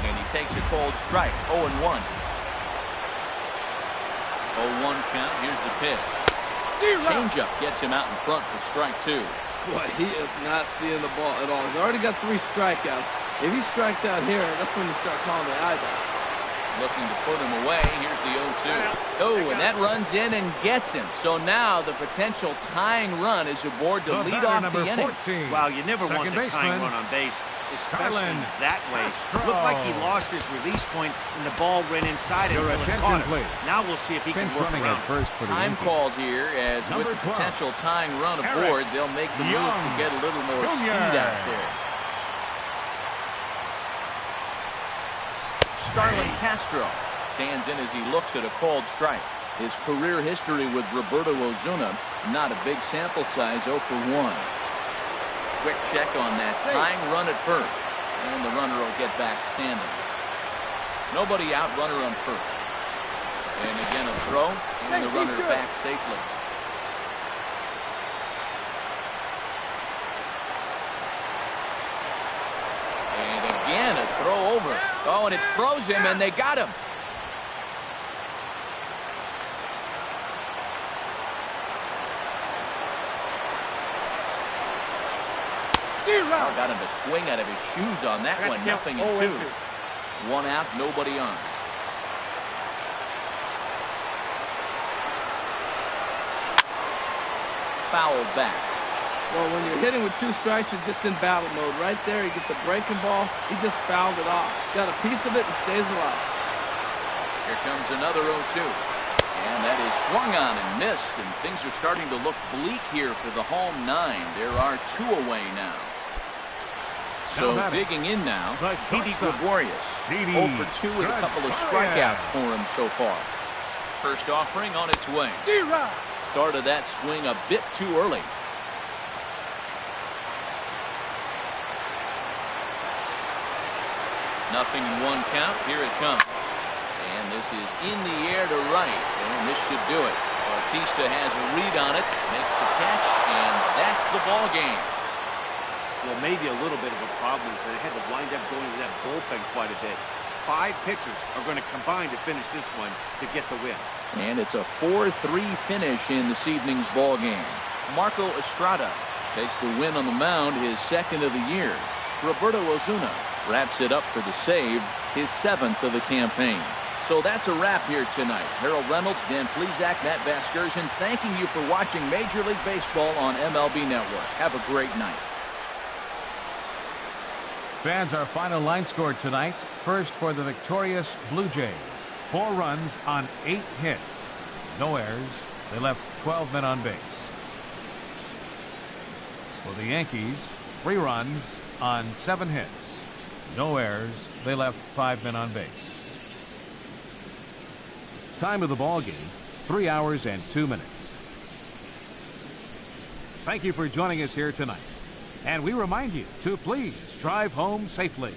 And he takes a cold strike. 0-1. 0-1 count. Here's the pitch. Changeup gets him out in front for strike 2. Boy, he is not seeing the ball at all. He's already got 3 strikeouts. If he strikes out here, that's when you start calling the eye down. Looking to put him away. Here's the 0-2. Oh, and that runs in and gets him. So now the potential tying run is aboard to lead off the inning. Wow, you never want the tying run on base, especially that way. Looked like he lost his release point and the ball ran inside and caught him. Now we'll see if he can work around. Time called here as with the potential tying run aboard, they'll make the move to get a little more speed out there. Starlin Castro stands in as he looks at a called strike. His career history with Roberto Ozuna, not a big sample size, 0 for 1. Quick check on that tying run at first, and the runner will get back standing. Nobody out, runner on first. And again a throw, and the runner back safely. And again a throw over. Oh, and it throws him, and they got him. Got him to swing out of his shoes on that one. Nothing in 2. 1 out, nobody on. Foul back. Well, when you're hitting with 2 strikes, you're just in battle mode. Right there, he gets a breaking ball. He just fouled it off. Got a piece of it and stays alive. Here comes another 0-2. And that is swung on and missed. And things are starting to look bleak here for the home 9. There are 2 away now. So digging in now, Didi Gregorius. 0 for 2 with a couple of strikeouts for him so far. First offering on its way. Started that swing a bit too early. Nothing in 1 count. Here it comes. And this is in the air to right. And this should do it. Bautista has a read on it. Makes the catch. And that's the ball game. Well, maybe a little bit of a problem is that they had to wind up going to that bullpen quite a bit. 5 pitchers are going to combine to finish this one to get the win. And it's a 4-3 finish in this evening's ball game. Marco Estrada takes the win on the mound, his 2nd of the year. Roberto Ozuna wraps it up for the save, his 7th of the campaign. So that's a wrap here tonight. Harold Reynolds, Dan Plesac, Matt Vasgersian, thanking you for watching Major League Baseball on MLB Network. Have a great night. Fans, our final line score tonight. First for the victorious Blue Jays. 4 runs on 8 hits. No errors. They left 12 men on base. For the Yankees, 3 runs on 7 hits. No errors. They left 5 men on base. Time of the ball game, 3 hours and 2 minutes. Thank you for joining us here tonight. And we remind you to please drive home safely.